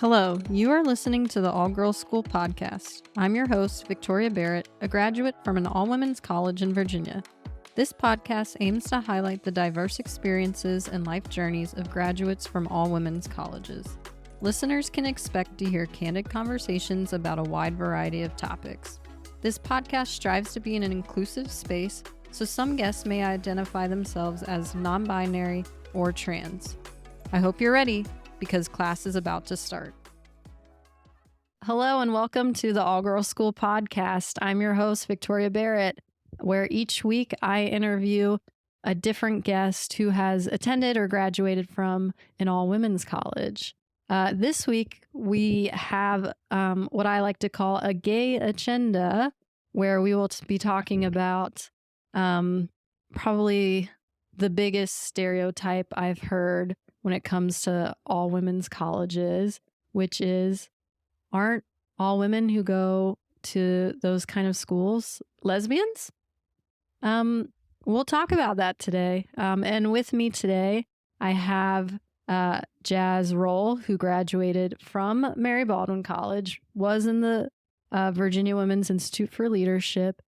Hello, you are listening to the All Girls School podcast. I'm your host, Victoria Barrett, a graduate from an all-women's college in Virginia. This podcast aims to highlight the diverse experiences and life journeys of graduates from all-women's colleges. Listeners can expect to hear candid conversations about a wide variety of topics. This podcast strives to be in an inclusive space, so some guests may identify themselves as non-binary or trans. I hope you're ready, because class is about to start. Hello and welcome to the All Girls School podcast. I'm your host, Victoria Barrett, where each week I interview a different guest who has attended or graduated from an all-women's college. This week we have what I like to call a gay agenda, where we will be talking about probably the biggest stereotype I've heard when it comes to all women's colleges, which is, aren't all women who go to those kind of schools lesbians? We'll talk about that today. And with me today, I have Jas Rolle, who graduated from Mary Baldwin College, was in the Virginia Women's Institute for Leadership,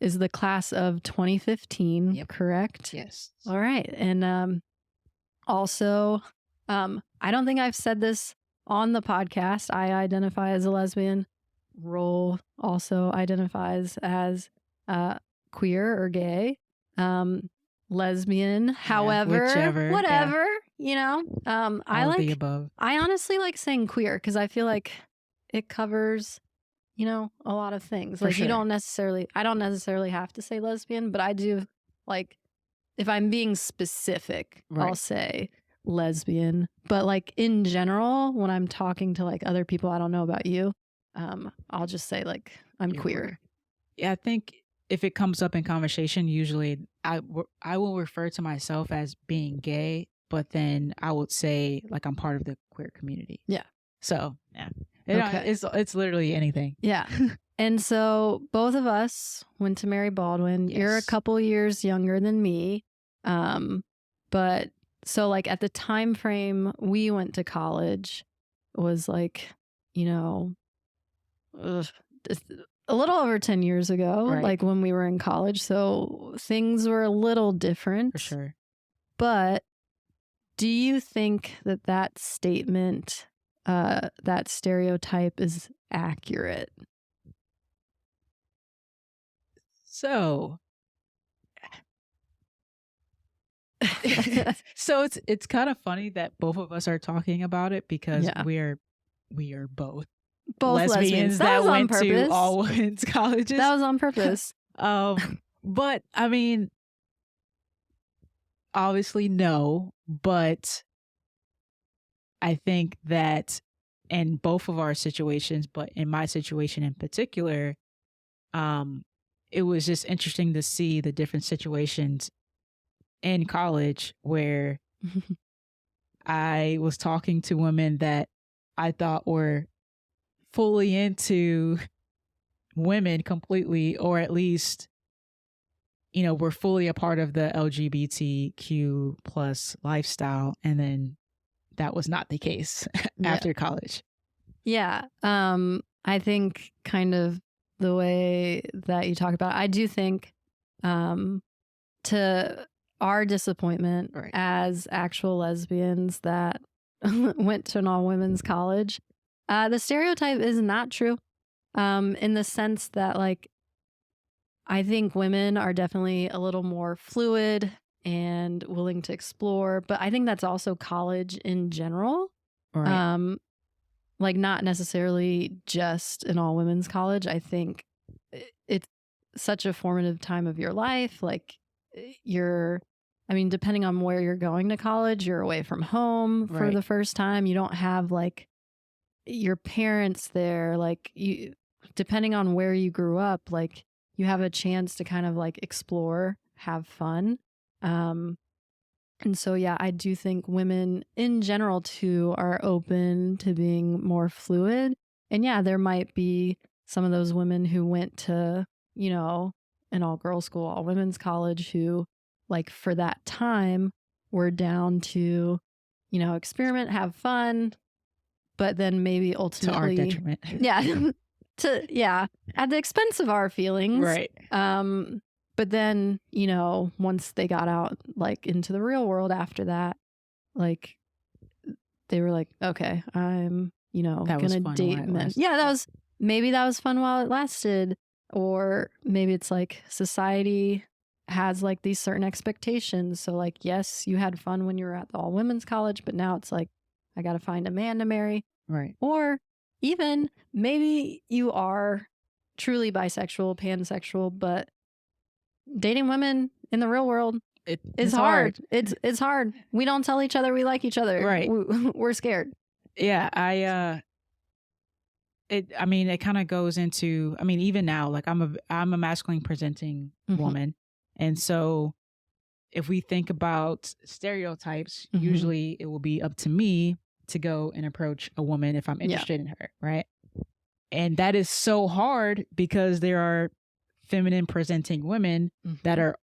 is the class of 2015, Yep. Correct? Yes. All right. And also, I don't think I've said this on the podcast. I identify as a lesbian. Rolle also identifies as queer or gay. Lesbian, however, whatever, you know. I All like the above. I honestly like saying queer because I feel like it covers, you know, a lot of things. For Like sure. I don't necessarily have to say lesbian, but I do, like, if I'm being specific, I'll Right. say lesbian. But like in general, when I'm talking to like other people, I don't know about you, I'll just say like I'm You're queer. Yeah, I think if it comes up in conversation, usually I will refer to myself as being gay, but then I would say like I'm part of the queer community. Yeah. So yeah, Okay. it's literally anything. Yeah. And so both of us went to Mary Baldwin. You're a Yes. couple years younger than me. But so like at the time frame we went to college was like, you know, just a little over 10 years ago, Right. like when we were in college. So things were a little different. For sure. But do you think that that statement, that stereotype is accurate? So so it's kind of funny that both of us are talking about it because Yeah. we are both Both lesbians. That that was on went to purpose. all women's colleges. That was on purpose. But I mean, obviously no, but I think that in both of our situations, but in my situation in particular, it was just interesting to see the different situations in college where I was talking to women that I thought were fully into women completely, or at least, you know, were fully a part of the LGBTQ plus lifestyle. And then that was not the case after college. Yeah. I think kind of the way that you talk about it, I do think to our disappointment Right. as actual lesbians that went to an all women's college, the stereotype is not true. In the sense that, like, I think women are definitely a little more fluid and willing to explore, but I think that's also college in general. Right. Like not necessarily just an all women's college. I think it's such a formative time of your life. Like depending on where you're going to college, you're away from home for Right. the first time. You don't have like your parents there. Like depending on where you grew up, like you have a chance to kind of like explore, have fun. And so, yeah, I do think women in general, too, are open to being more fluid. And yeah, there might be some of those women who went to, you know, an all girls school, all women's college who, like, for that time were down to, you know, experiment, have fun. but then maybe ultimately to our detriment. At the expense of our feelings. Right. But then, you know, once they got out like into the real world after that, like they were like, okay, I'm, you know, gonna date men. Yeah, that was fun while it lasted. Or maybe it's like society has like these certain expectations. So like, yes, you had fun when you were at the all women's college, but now it's like, I got to find a man to marry. Right. Or even maybe you are truly bisexual, pansexual, but dating women in the real world is hard. It's hard. We don't tell each other we like each other. Right. We're scared. Yeah. It kind of goes into, I mean, even now, like I'm a masculine presenting woman. And so if we think about stereotypes, usually it will be up to me to go and approach a woman if I'm interested in her. Right. And that is so hard because there are feminine presenting women that are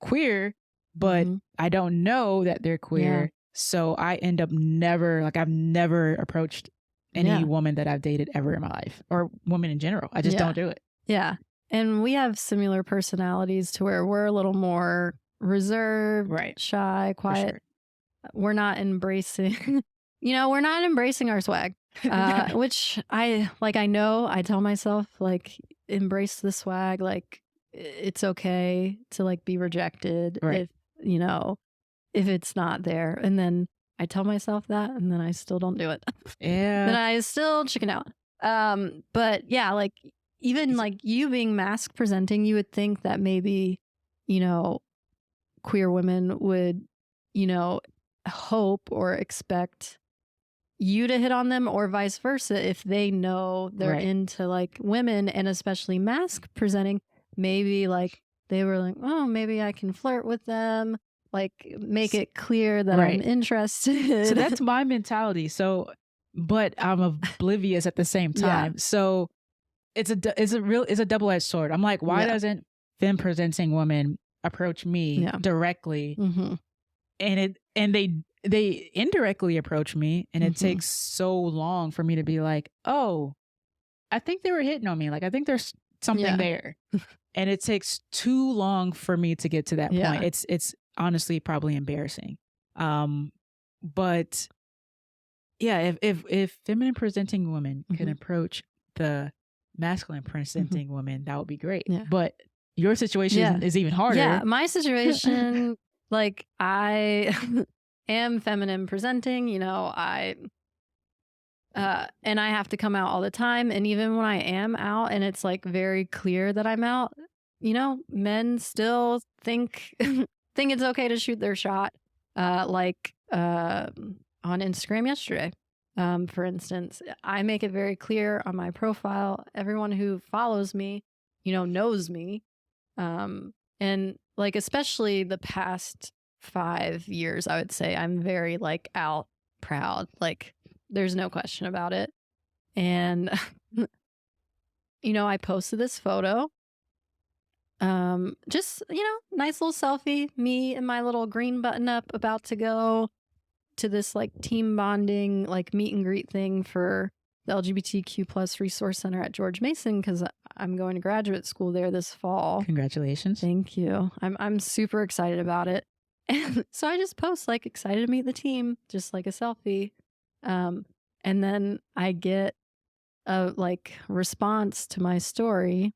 queer, but I don't know that they're queer. Yeah. So I end up I've never approached any woman that I've dated ever in my life, or woman in general. I just don't do it. Yeah. And we have similar personalities to where we're a little more reserved, shy, quiet. Sure. We're not embracing, we're not embracing our swag, which I know I tell myself, like, embrace the swag. Like, it's okay to like be rejected if it's not there. And then I tell myself that, and then I still don't do it. Yeah. Then I still chicken out. But yeah, like even like you being mask presenting, you would think that maybe, queer women would, hope or expect you to hit on them, or vice versa. If they know they're into like women, and especially mask presenting, maybe like they were like, oh, maybe I can flirt with them. Like, make it clear that I'm interested. So that's my mentality. So, but I'm oblivious at the same time. Yeah. So it's a double-edged sword. I'm like, why doesn't femme presenting women approach me directly? And they indirectly approach me, and it takes so long for me to be like, oh, I think they were hitting on me. Like, I think there's something there. And it takes too long for me to get to that point. It's honestly probably embarrassing. But yeah, if feminine presenting women can approach the masculine presenting woman, that would be great. Yeah. But your situation is even harder. Yeah, my situation, like, I am feminine presenting, and I have to come out all the time. And even when I am out and it's like very clear that I'm out, men still think it's okay to shoot their shot. On Instagram yesterday, for instance, I make it very clear on my profile. Everyone who follows me, knows me. And like, especially the past 5 years, I would say I'm very like out proud. Like, there's no question about it. And, I posted this photo. Just, nice little selfie, me and my little green button up, about to go to this like team bonding, like meet and greet thing for the LGBTQ plus resource center at George Mason, because I'm going to graduate school there this fall. Congratulations. Thank you. I'm super excited about it. And so I just post like excited to meet the team, just like a selfie. And then I get a like response to my story.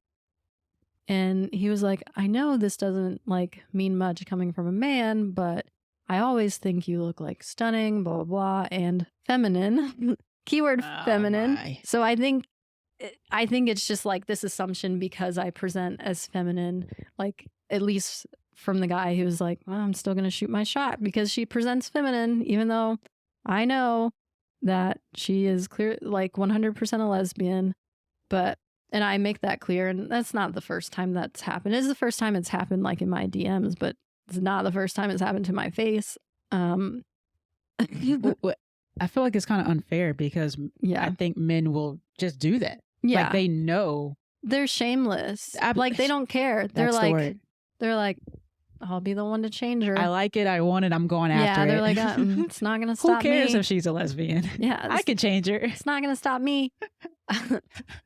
And he was like, I know this doesn't like mean much coming from a man, but I always think you look like stunning, blah, blah, blah, and feminine. Keyword feminine. My. So I think it's just like this assumption because I present as feminine, like at least from the guy who's like, well, I'm still going to shoot my shot because she presents feminine, even though I know that she is clear, like 100% a lesbian. And I make that clear, and that's not the first time that's happened. It's the first time it's happened like in my DMs, but it's not the first time it's happened to my face. I feel like it's kind of unfair because I think men will just do that. Yeah. Like, they know. They're shameless. Like, they don't care. They're like, I'll be the one to change her. I like it. I want it. I'm going after it. Yeah, they're like, it's not going to stop me. Who cares if she's a lesbian? Yeah. I can change her. It's not going to stop me.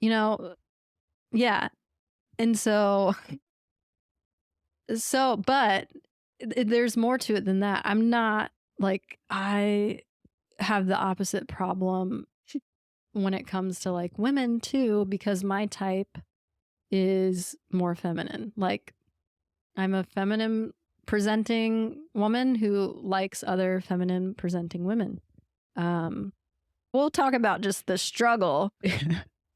You know, yeah. And but there's more to it than that. I'm not like, I have the opposite problem when it comes to like women too, because my type is more feminine. Like, I'm a feminine presenting woman who likes other feminine presenting women. We'll talk about just the struggle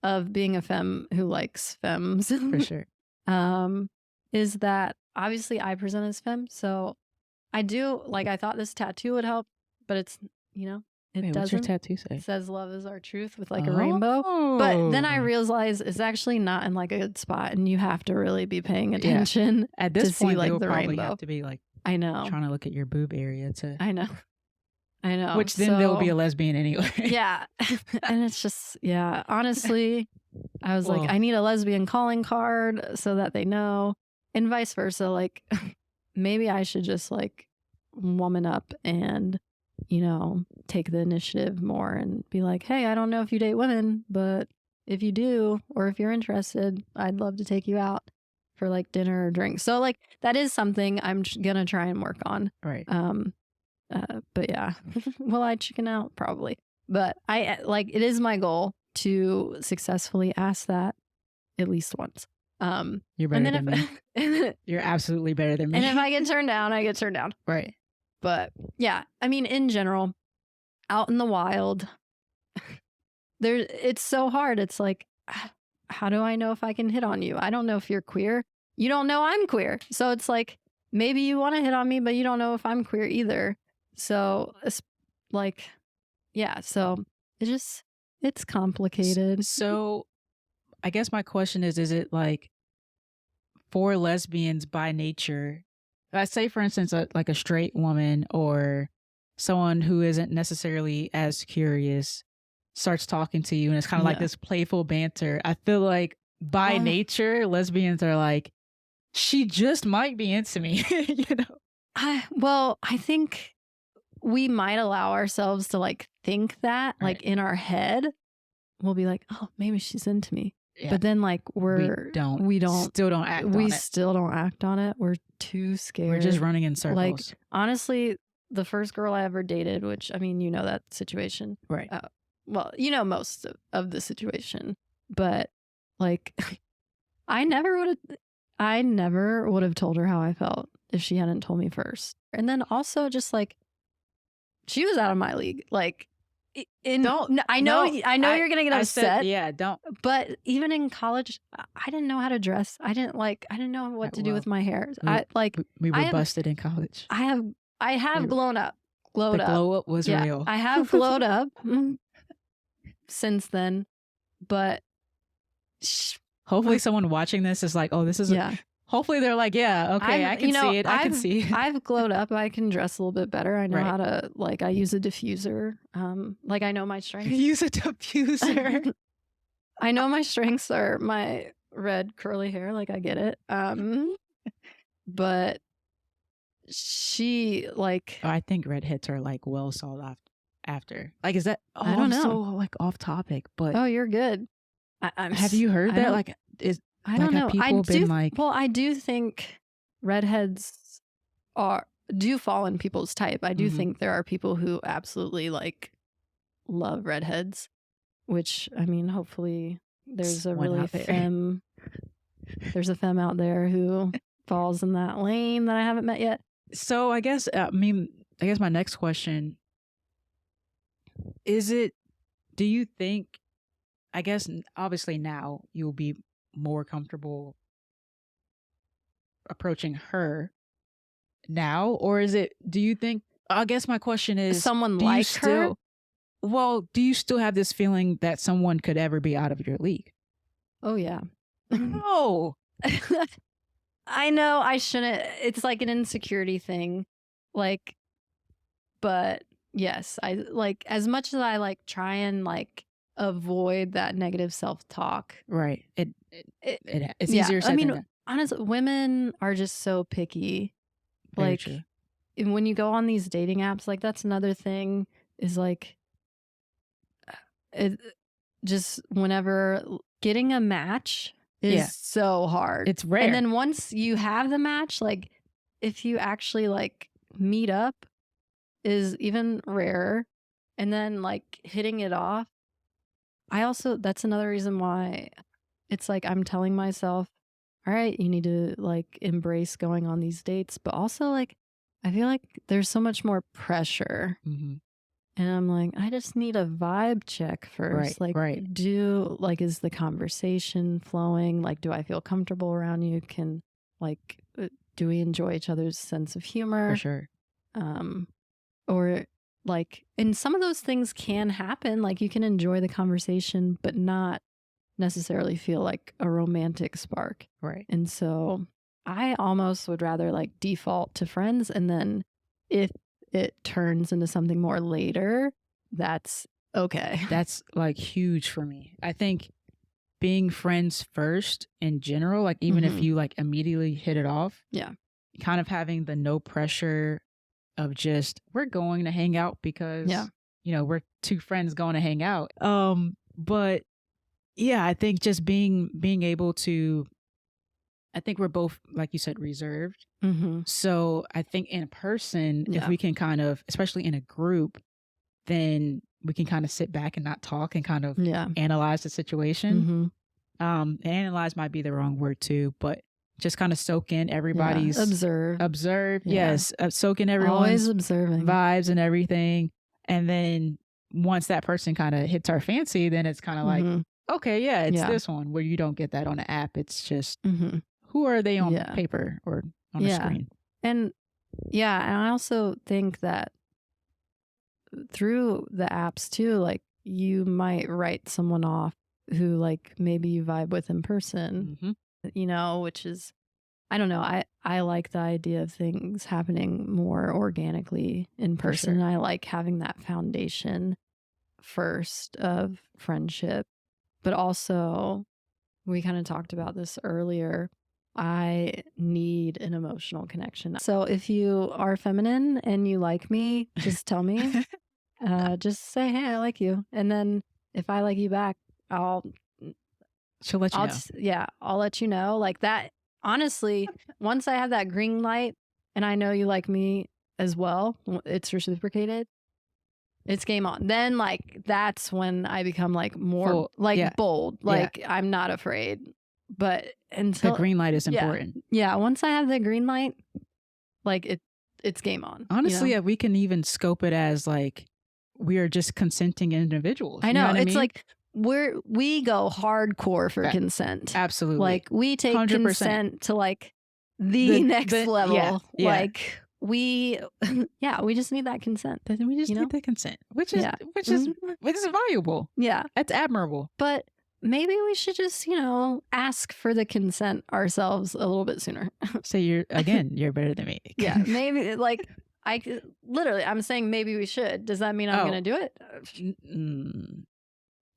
of being a femme who likes femmes. For sure. Is that obviously I present as femme, so I do, like, I thought this tattoo would help, but it's, you know, it doesn't. What's your tattoo say? It says love is our truth with like a rainbow. But then I realized it's actually not in like a good spot, and you have to really be paying attention at this to point, see like you'll the probably rainbow. have to be like, I know, trying to look at your boob area to. I know. Which then they'll be a lesbian anyway. Yeah. And it's just, yeah, honestly, I was like, I need a lesbian calling card so that they know, and vice versa. Like, maybe I should just like woman up and, you know, take the initiative more and be like, hey, I don't know if you date women, but if you do, or if you're interested, I'd love to take you out for like dinner or drinks. So like, that is something I'm gonna try and work on. Right. But yeah, will I chicken out? Probably. But I like, it is my goal to successfully ask that at least once. You're better than me. You're absolutely better than me. And if I get turned down, I get turned down. Right. But yeah, I mean, in general, out in the wild, it's so hard. It's like, how do I know if I can hit on you? I don't know if you're queer. You don't know I'm queer. So it's like, maybe you want to hit on me, but you don't know if I'm queer either. So it's like, yeah, so it's complicated. So I guess my question is it like for lesbians by nature, I say for instance, like a straight woman or someone who isn't necessarily as curious starts talking to you and it's kind of like this playful banter. I feel like by nature, lesbians are like, she just might be into me, you know? I think we might allow ourselves to like think that, like in our head, we'll be like, oh, maybe she's into me. Yeah. But then like we still don't act on it. We're too scared. We're just running in circles. Like, honestly, the first girl I ever dated, which, I mean, you know that situation. Right. Well, you know most of the situation, but like I never would have told her how I felt if she hadn't told me first. And then also just like, she was out of my league. Like, I know you're going to get upset. Don't. But even in college, I didn't know how to dress. I didn't know what to do with my hair. We were busted in college. I have glown up. The glow up was real. I have glowed up since then, but hopefully someone watching this is like, oh, this is hopefully they're like, yeah, okay, I can see it. I can see it. I've glowed up. I can dress a little bit better. I know how to, like, I use a diffuser. Like, I know my strengths. Use a diffuser. I know my strengths are my red curly hair. Like, I get it. But she, like, I think redheads are like well sought after. Like, is that? Oh, I don't know. So like off topic, but you're good. Have you heard that? Like, I don't know. I do think redheads do fall in people's type. I do think there are people who absolutely like love redheads, which, I mean, hopefully there's a really femme. There's a femme out there who falls in that lane that I haven't met yet. So I guess my next question is do you think, I guess obviously now you'll be more comfortable approaching her now, or do you think, I guess my question is, someone like her? Well, do you still have this feeling that someone could ever be out of your league? Oh yeah. No. I know I shouldn't. It's like an insecurity thing. Like, but yes, I like, as much as I like try and like avoid that negative self-talk. Right. It's easier said than done. Honestly, women are just so picky Very Like, true. and when you go on these dating apps, like that's another thing is like, it just whenever getting a match is so hard. It's rare. And then once you have the match, like if you actually like meet up is even rarer. And then like hitting it off. That's another reason why it's like I'm telling myself, all right, you need to like embrace going on these dates. But also like, I feel like there's so much more pressure. Mm-hmm. And I'm like, I just need a vibe check first. Is the conversation flowing? Like, do I feel comfortable around you? Do we enjoy each other's sense of humor? For sure. Or like, and some of those things can happen. Like you can enjoy the conversation, but not necessarily feel like a romantic spark. Right. And so I almost would rather like default to friends. And then if it turns into something more later, that's okay. That's like huge for me. I think being friends first in general, like even if you like immediately hit it off, kind of having the no pressure of just we're going to hang out because we're two friends going to hang out. But yeah, I think just being able to, I think we're both, like you said, reserved. So I think in person, if we can kind of, especially in a group, then we can kind of sit back and not talk and kind of analyze the situation. And analyze might be the wrong word too, but just kind of soak in everybody's observe. Yes. Soak in everyone's vibes and everything. And then once that person kind of hits our fancy, then it's kind of like, okay, it's this one where you don't get that on an app. It's just who are they on paper or on the screen? And and I also think that through the apps too, like you might write someone off who like maybe you vibe with in person, which is, I don't know. I like the idea of things happening more organically in person. Sure. I like having that foundation first of friendship, but also we kind of talked about this earlier. I need an emotional connection. So if you are feminine and you like me, just tell me. Just say, hey, I like you. And then if I like you back, she'll let you know. I'll let you know. Like that, honestly, once I have that green light and I know you like me as well, it's reciprocated. It's game on. Then like, that's when I become like more bold. Like I'm not afraid. But until the green light is important. Yeah. Once I have the green light, like it's game on. Honestly, we can even scope it as like we are just consenting individuals. I know. It's I mean? Like we go hardcore for consent. Absolutely. Like we take 100%. Consent to like the next level. Yeah. Like we just need that consent. Then we just need the consent, which is valuable. Yeah. That's admirable. But maybe we should just, ask for the consent ourselves a little bit sooner. So you're better than me. Yeah, maybe like I'm saying maybe we should. Does that mean I'm going to do it?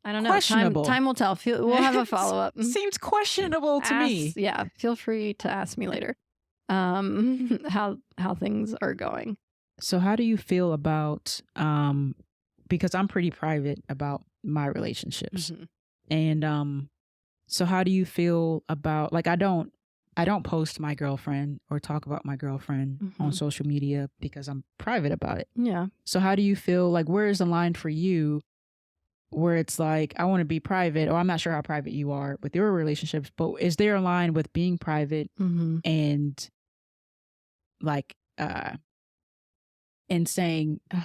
I don't know. Questionable. Time will tell. We'll have a follow up. Seems questionable to me. Yeah, feel free to ask me later. How things are going. So how do you feel about because I'm pretty private about my relationships. And so how do you feel about, like, I don't post my girlfriend or talk about my girlfriend on social media because I'm private about it. Yeah. So how do you feel, like, where is the line for you where it's like, I want to be private, or I'm not sure how private you are with your relationships, but is there a line with being private and like, and saying, I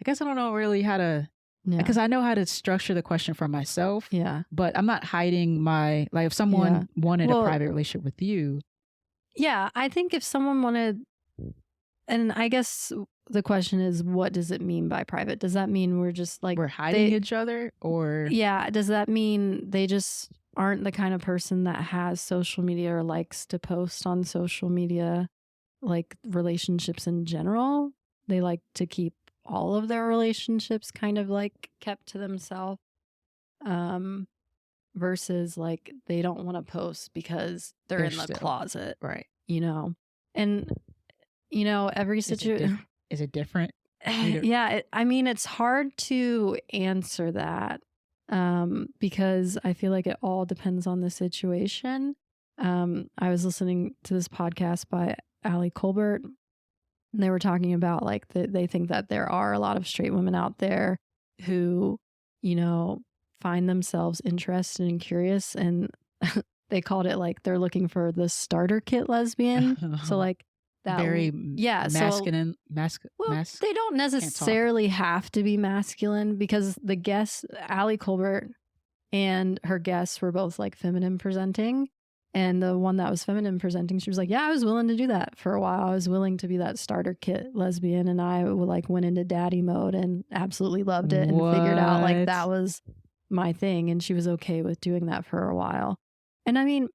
guess I don't know really how to, because I know how to structure the question for myself. Yeah. But I'm not hiding my, like, if someone wanted a private relationship with you. Yeah. I think if someone wanted, and I guess the question is, what does it mean by private? Does that mean we're just like, we're hiding each other, or? Yeah. Does that mean they just aren't the kind of person that has social media or likes to post on social media, like relationships in general? They like to keep all of their relationships kind of like kept to themselves, versus like they don't want to post because they're in the closet, right? And you know, every situation. Is it different? Yeah. I mean, it's hard to answer that because I feel like it all depends on the situation. I was listening to this podcast by Ali Colbert, and they were talking about like they think that there are a lot of straight women out there who, you know, find themselves interested and curious, and they called it like they're looking for the starter kit lesbian. So like that very masculine. They don't necessarily have to be masculine because the guests, Ali Colbert and her guests were both like feminine presenting. And the one that was feminine presenting, she was like, yeah, I was willing to do that for a while. I was willing to be that starter kit lesbian. And I like went into daddy mode and absolutely loved it and figured out like that was my thing. And she was okay with doing that for a while. And I mean,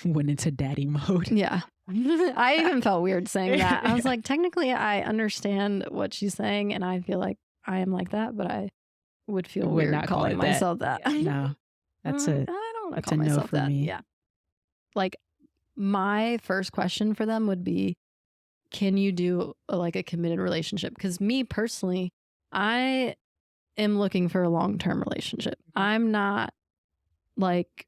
went into daddy mode. Yeah. I even felt weird saying that. I was like, technically, I understand what she's saying. And I feel like I am like that, but I would feel weird not calling myself that. No, that's a I don't want to call myself that. Me. Yeah. Like my first question for them would be, can you do like a committed relationship? Because me personally, I am looking for a long-term relationship. I'm not like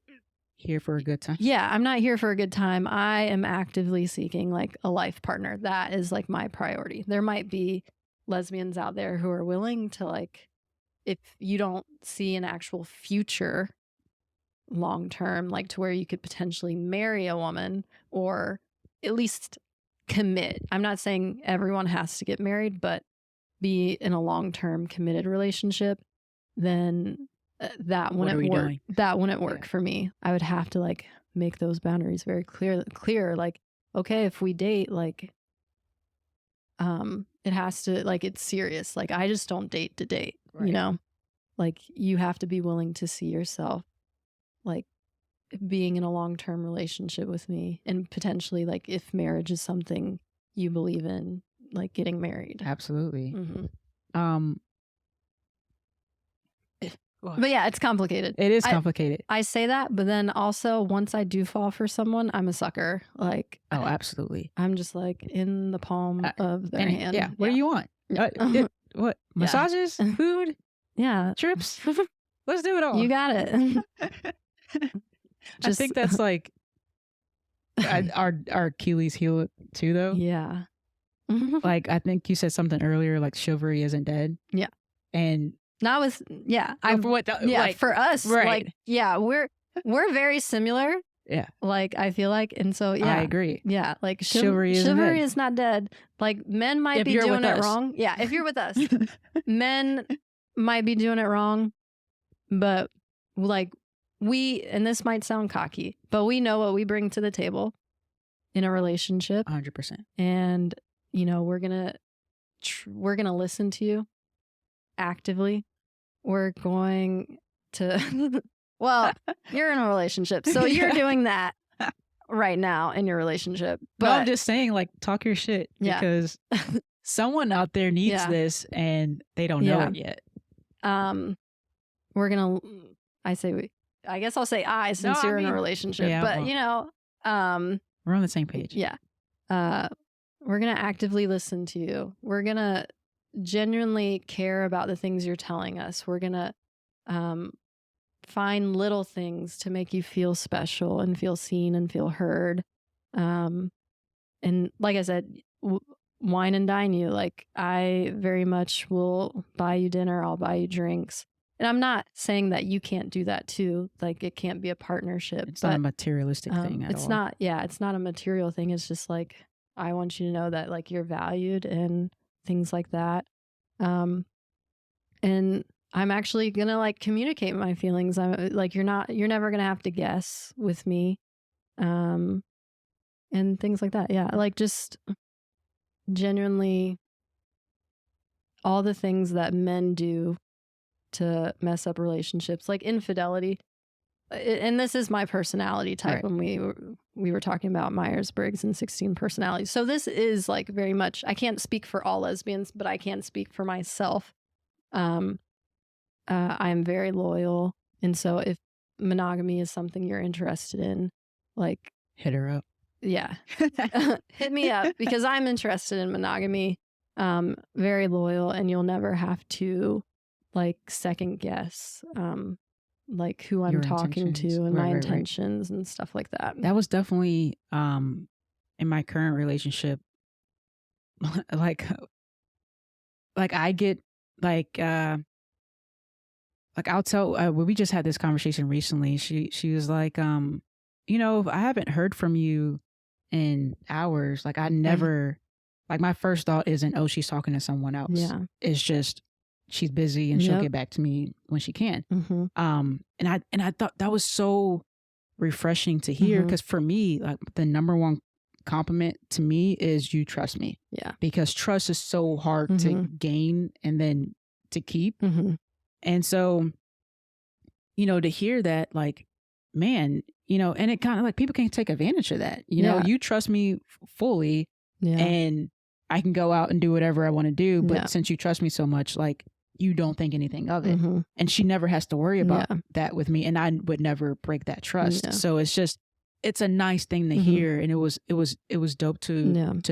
here for a good time. Yeah, I'm not here for a good time. I am actively seeking like a life partner. That is like my priority. There might be lesbians out there who are willing to like, if you don't see an actual future long term, like to where you could potentially marry a woman or at least commit. I'm not saying everyone has to get married, but be in a long term committed relationship, then that wouldn't work. That wouldn't work for me. I would have to like make those boundaries very clear. Like, okay, if we date, like, it has to like it's serious. Like, I just don't date to date. Right. You know, like you have to be willing to see yourself, like, being in a long-term relationship with me, and potentially like if marriage is something you believe in, like getting married. Absolutely. Mm-hmm. But yeah, it's complicated. It is complicated. I say that, but then also once I do fall for someone, I'm a sucker. Like, absolutely. I'm just like in the palm of their hand. Yeah. What do you want? What? Massages? Food? Yeah. Trips? Let's do it all. You got it. I think that's like our Achilles heel too, though. Yeah. Like, I think you said something earlier, like chivalry isn't dead. Yeah. And not with, for us, right. Like, yeah, we're very similar. Yeah. Like, I feel like, and so, yeah. I agree. Yeah. Like, chivalry is not dead. Like, men might be doing it wrong. Yeah. If you're with us, men might be doing it wrong, but like, and this might sound cocky, but we know what we bring to the table in a relationship. 100%. And, you know, we're going to listen to you actively. We're going to, well, you're in a relationship, so you're doing that right now in your relationship. But no, I'm just saying, like, talk your shit, because someone out there needs this and they don't know it yet. We're going to, I guess I'll say since you're in a relationship, but you know, we're on the same page. Yeah. We're going to actively listen to you. We're going to genuinely care about the things you're telling us. We're going to find little things to make you feel special and feel seen and feel heard. And like I said, wine and dine you. Like, I very much will buy you dinner. I'll buy you drinks. And I'm not saying that you can't do that too. Like, it can't be a partnership. It's not a materialistic thing at all. It's not, it's not a material thing. It's just like, I want you to know that like you're valued and things like that. And I'm actually going to like communicate my feelings. I'm like, you're never going to have to guess with me. And things like that. Yeah. Like, just genuinely all the things that men do to mess up relationships, like infidelity. And this is my personality type. Right. When we were talking about Myers-Briggs and 16 personalities. So this is like very much, I can't speak for all lesbians, but I can speak for myself. I'm very loyal. And so if monogamy is something you're interested in, like, hit her up. Yeah. Hit me up because I'm interested in monogamy. Very loyal, and you'll never have to like second guess like who I'm Your talking intentions. to and Right, my right, right. intentions and stuff like that. That was definitely in my current relationship. like I get like I'll tell we just had this conversation recently. She was like, you know, I haven't heard from you in hours. Like I never like my first thought isn't, oh, she's talking to someone else. Yeah. It's just she's busy and she'll get back to me when she can. And I thought that was so refreshing to hear, because for me, like the number one compliment to me is you trust me. Yeah. Because trust is so hard to gain and then to keep. And so, you know, to hear that, like, man, you know, and it kind of like people can take advantage of that. You know, you trust me fully and I can go out and do whatever I want to do. But since you trust me so much, like, you don't think anything of it. And she never has to worry about that with me. And I would never break that trust. So it's just, it's a nice thing to hear. And it was dope to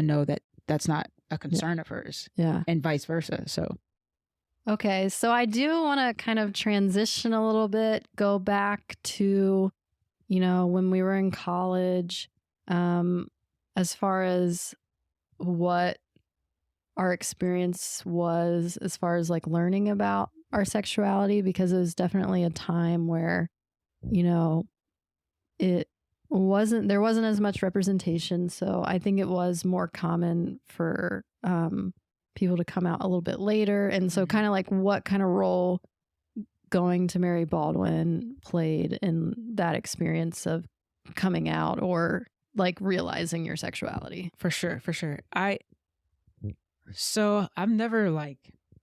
know that that's not a concern of hers. And vice versa. So. Okay, so I do want to kind of transition a little bit, go back to, you know, when we were in college, as far as what our experience was as far as like learning about our sexuality, because it was definitely a time where, you know, there wasn't as much representation. So I think it was more common for, people to come out a little bit later. And so kind of like what kind of role going to Mary Baldwin played in that experience of coming out or like realizing your sexuality. For sure. So I've never like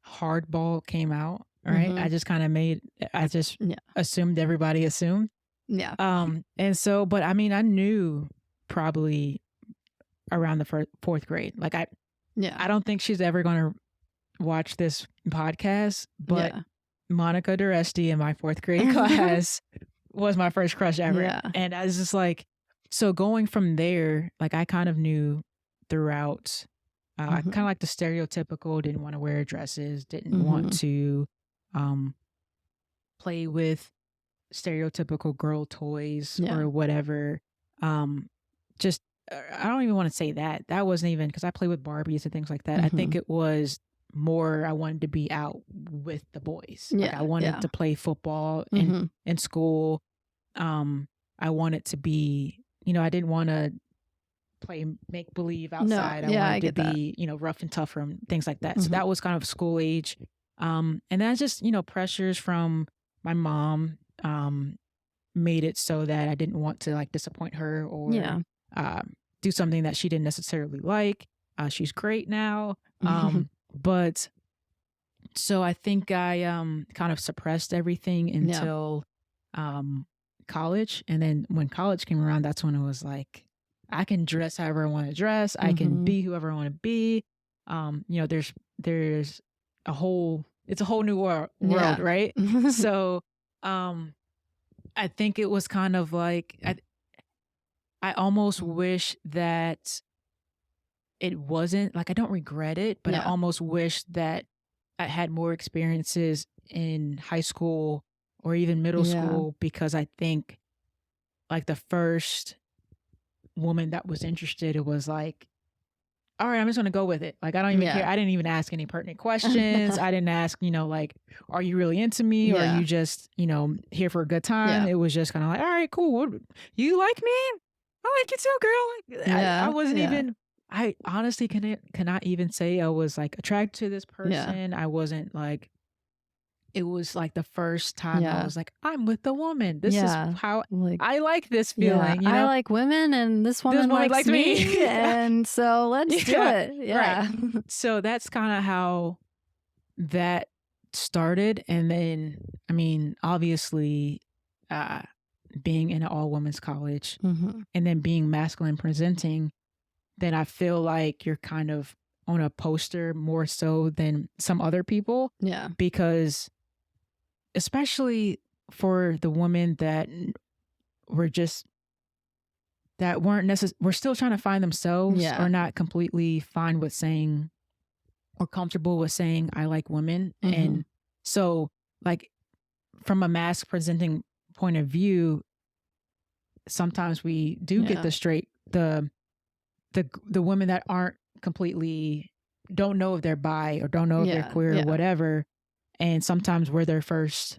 hardball came out, right? I just kind of assumed everybody assumed. Yeah. And so, but I mean, I knew probably around the fourth grade, like I don't think she's ever going to watch this podcast, but Monica Duresti in my fourth grade class was my first crush ever. And I was just like, so going from there, like I kind of knew throughout, I kind of like the stereotypical, didn't want to wear dresses, didn't want to play with stereotypical girl toys or whatever. Just I don't even want to say that. That wasn't even, because I play with Barbies and things like that. I think it was more I wanted to be out with the boys. Like I wanted to play football in school. I wanted to be, you know, I didn't want to play make believe outside. I wanted to be, you know, rough and tougher and things like that. So that was kind of school age. And then just, you know, pressures from my mom made it so that I didn't want to like disappoint her or do something that she didn't necessarily like. She's great now. But so I think I kind of suppressed everything until college. And then when college came around, that's when it was like, I can dress however I want to dress. I can be whoever I want to be. You know, there's it's a whole new world, right? So I think it was kind of like, I almost wish that it wasn't, like, I don't regret it, but I almost wish that I had more experiences in high school or even middle school, because I think like the first woman that was interested, it was like, all right, I'm just going to go with it. Like, I don't even care. I didn't even ask any pertinent questions. I didn't ask, you know, like, are you really into me or are you just, you know, here for a good time? It was just kind of like, all right, cool. You like me? I like you too, girl. I wasn't even, I honestly cannot even say I was like attracted to this person. I wasn't like, it was like the first time I was like, I'm with a woman. This is how I like this feeling. You know? I like women and this woman likes me. And so let's do it. Yeah. Right. So that's kind of how that started. And then, I mean, obviously, being in an all women's college and then being masculine presenting, then I feel like you're kind of on a poster more so than some other people. Yeah. Because especially for the women that were just that weren't we're still trying to find themselves Yeah. or not completely fine with saying or comfortable with saying I like women. Mhm. And so like from a mask presenting point of view, sometimes we do get the women that aren't completely, don't know if they're bi or don't know if they're queer or whatever. And sometimes we're their first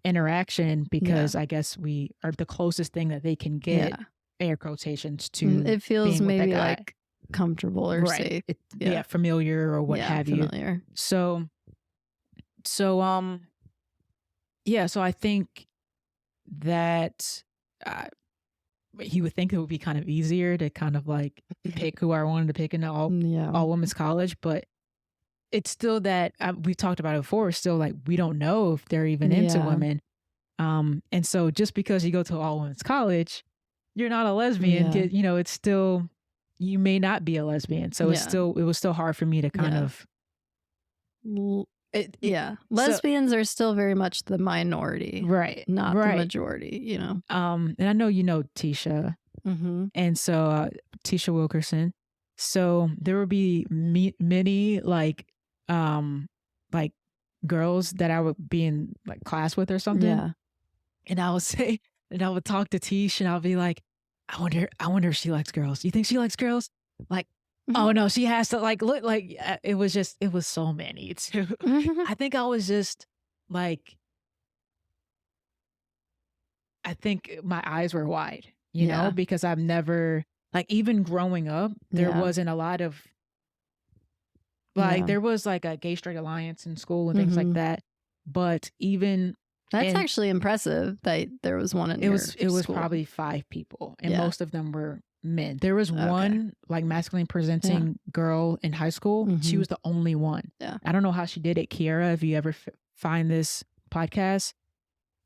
interaction because I guess we are the closest thing that they can get, air quotations, to it feels being with maybe that guy. like comfortable or safe. Familiar or what have you. Familiar. So so I think that he would think it would be kind of easier to kind of like pick who I wanted to pick in the all women's college, but it's still that we've talked about it before. It's still like we don't know if they're even into women, and so just because you go to all women's college, you're not a lesbian. It's still, you may not be a lesbian. So it was still hard for me to kind of. Lesbians are still very much the minority, right? Not the majority, And I know Tisha, and so Tisha Wilkerson. So there would be many like girls that I would be in like class with or something, and I would say, and I would talk to Tish, and I'll be like, I wonder if she likes girls. You think she likes girls? Like. Oh no, she has to like look like it was so many too. I think I was just like, I think my eyes were wide, you know, because I've never, like, even growing up, there wasn't a lot of like there was like a gay straight alliance in school and things like that, but even that's actually impressive that there was one in your it was school. Probably 5 people, and most of them were men. There was one like masculine presenting girl in high school. She was the only one. I don't know how she did it. Kiara, if you ever find this podcast,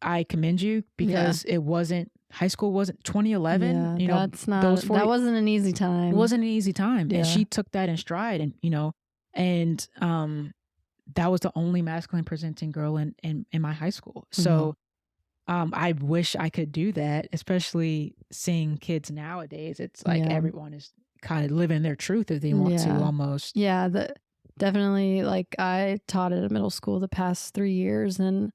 I commend you, because it wasn't, high school wasn't 2011. That's not, that wasn't an easy time. It wasn't an easy time. And she took that in stride, and that was the only masculine presenting girl in my high school. So I wish I could do that, especially seeing kids nowadays. It's like everyone is kind of living their truth if they want to, almost. Yeah, definitely. Like, I taught at a middle school the past 3 years, and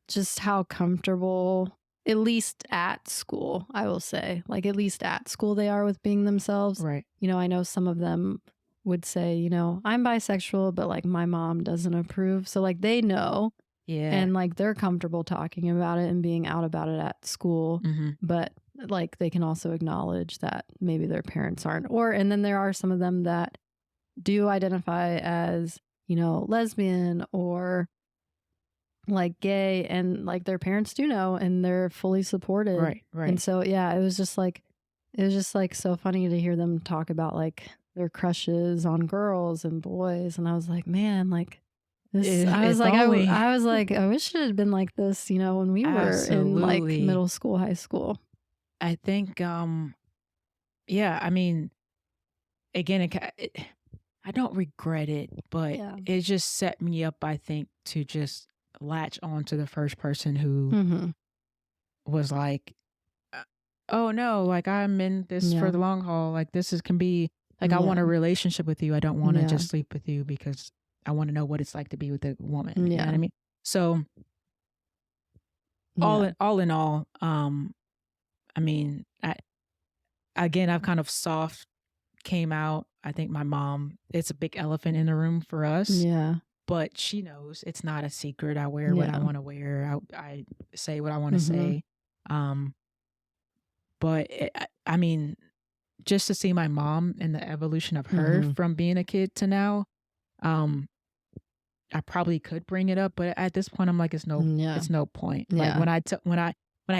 just how comfortable, at least at school, I will say, like at least at school they are with being themselves. Right. I know some of them would say, I'm bisexual, but like my mom doesn't approve. So like they know. Yeah. And like they're comfortable talking about it and being out about it at school. But like they can also acknowledge that maybe their parents aren't. And then there are some of them that do identify as, lesbian or like gay, and like their parents do know and they're fully supported. Right. And so, it was just like so funny to hear them talk about like their crushes on girls and boys. And I was like, man, like, I was like, I wish it had been like this, when we were in like middle school, high school. I think, I mean, again, I don't regret it, but it just set me up, I think, to just latch on to the first person who was like, oh no, like I'm in this for the long haul. Like can be like, I want a relationship with you. I don't want to just sleep with you because I want to know what it's like to be with a woman. You know what I mean? So all in all, I mean, I've kind of soft came out. I think my mom, it's a big elephant in the room for us. Yeah. But she knows it's not a secret. I wear what I want to wear. I say what I want to say. But I mean, just to see my mom and the evolution of her from being a kid to now, I probably could bring it up, but at this point, I'm like, it's no point. Like when I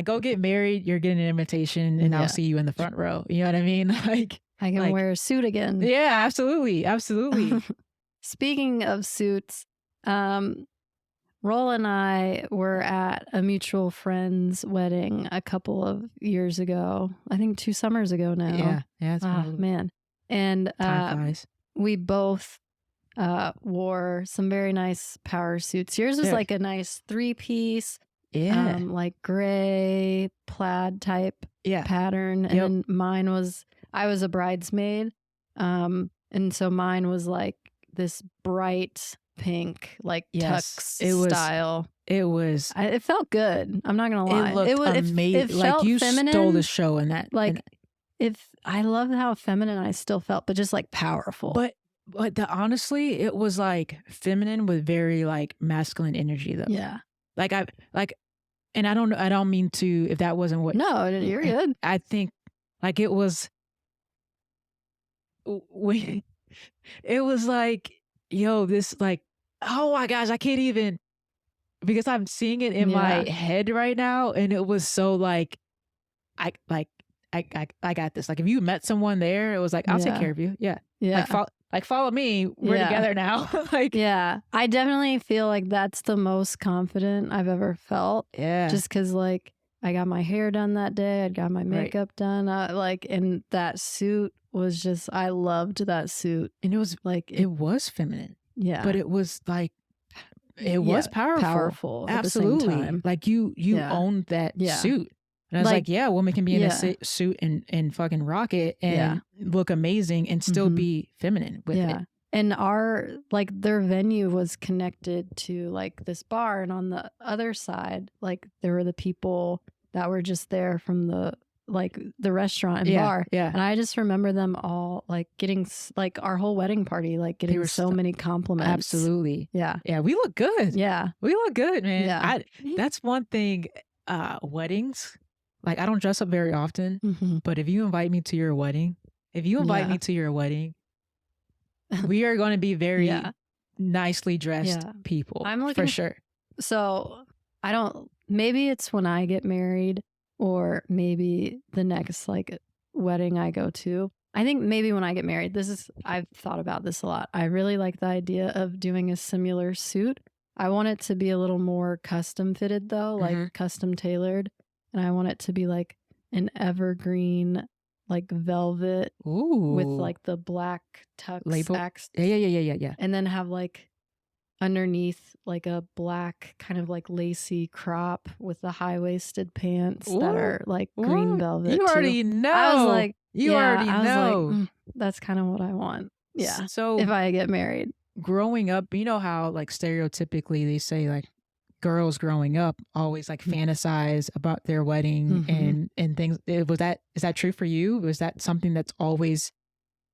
go get married, you're getting an invitation, and I'll see you in the front row. You know what I mean? Like I can wear a suit again. Yeah, absolutely. Speaking of suits, Roll and I were at a mutual friend's wedding a couple of years ago. I think 2 summers ago now. Yeah. Man. And time flies. We both wore some very nice power suits. Yours was like a nice 3-piece, Yeah. like gray plaid type pattern. And then mine was, I was a bridesmaid. And so mine was like this bright pink, like tux style. It felt good. I'm not going to lie. It looked amazing. It like felt you feminine, stole the show in that. Like I love how feminine I still felt, but just like powerful. But honestly, it was like feminine with very like masculine energy though. Yeah. And I don't mean to, if that wasn't what. No, you're good. I think like it was like, yo, this like, oh my gosh, I can't even, because I'm seeing it in my head right now. And it was so like, I got this. Like if you met someone there, it was like, I'll take care of you. Yeah. Yeah. Like follow me. We're together now. Like, yeah. I definitely feel like that's the most confident I've ever felt. Yeah. Just because like I got my hair done that day. I got my makeup done. And that suit was just, I loved that suit. And it was like, it was feminine. Yeah. But it was like, it was powerful. Absolutely. At the same time. Like you owned that suit. And I was like, yeah, a woman can be in a suit and fucking rock it and look amazing and still be feminine with it. And their venue was connected to like this bar. And on the other side, like there were the people that were just there from the restaurant and bar. Yeah. And I just remember them all like getting like our whole wedding party, like getting so many compliments. Absolutely. Yeah. Yeah. We look good. Yeah. We look good, man. Yeah. That's one thing, weddings. Like I don't dress up very often, but if you invite me to your wedding, we are going to be very nicely dressed people. I'm looking for sure. So maybe it's when I get married or maybe the next like wedding I go to. I think maybe when I get married, I've thought about this a lot. I really like the idea of doing a similar suit. I want it to be a little more custom fitted though, like custom tailored. And I want it to be like an evergreen, like velvet with like the black tux label. Yeah. And then have like underneath like a black kind of like lacy crop with the high-waisted pants that are like green velvet. You already know. I was like, know. That's kind of what I want. Yeah. So if I get married. Growing up, you know how like stereotypically they say like girls growing up always like fantasize about their wedding and things. Is that true for you? Was that something that's always?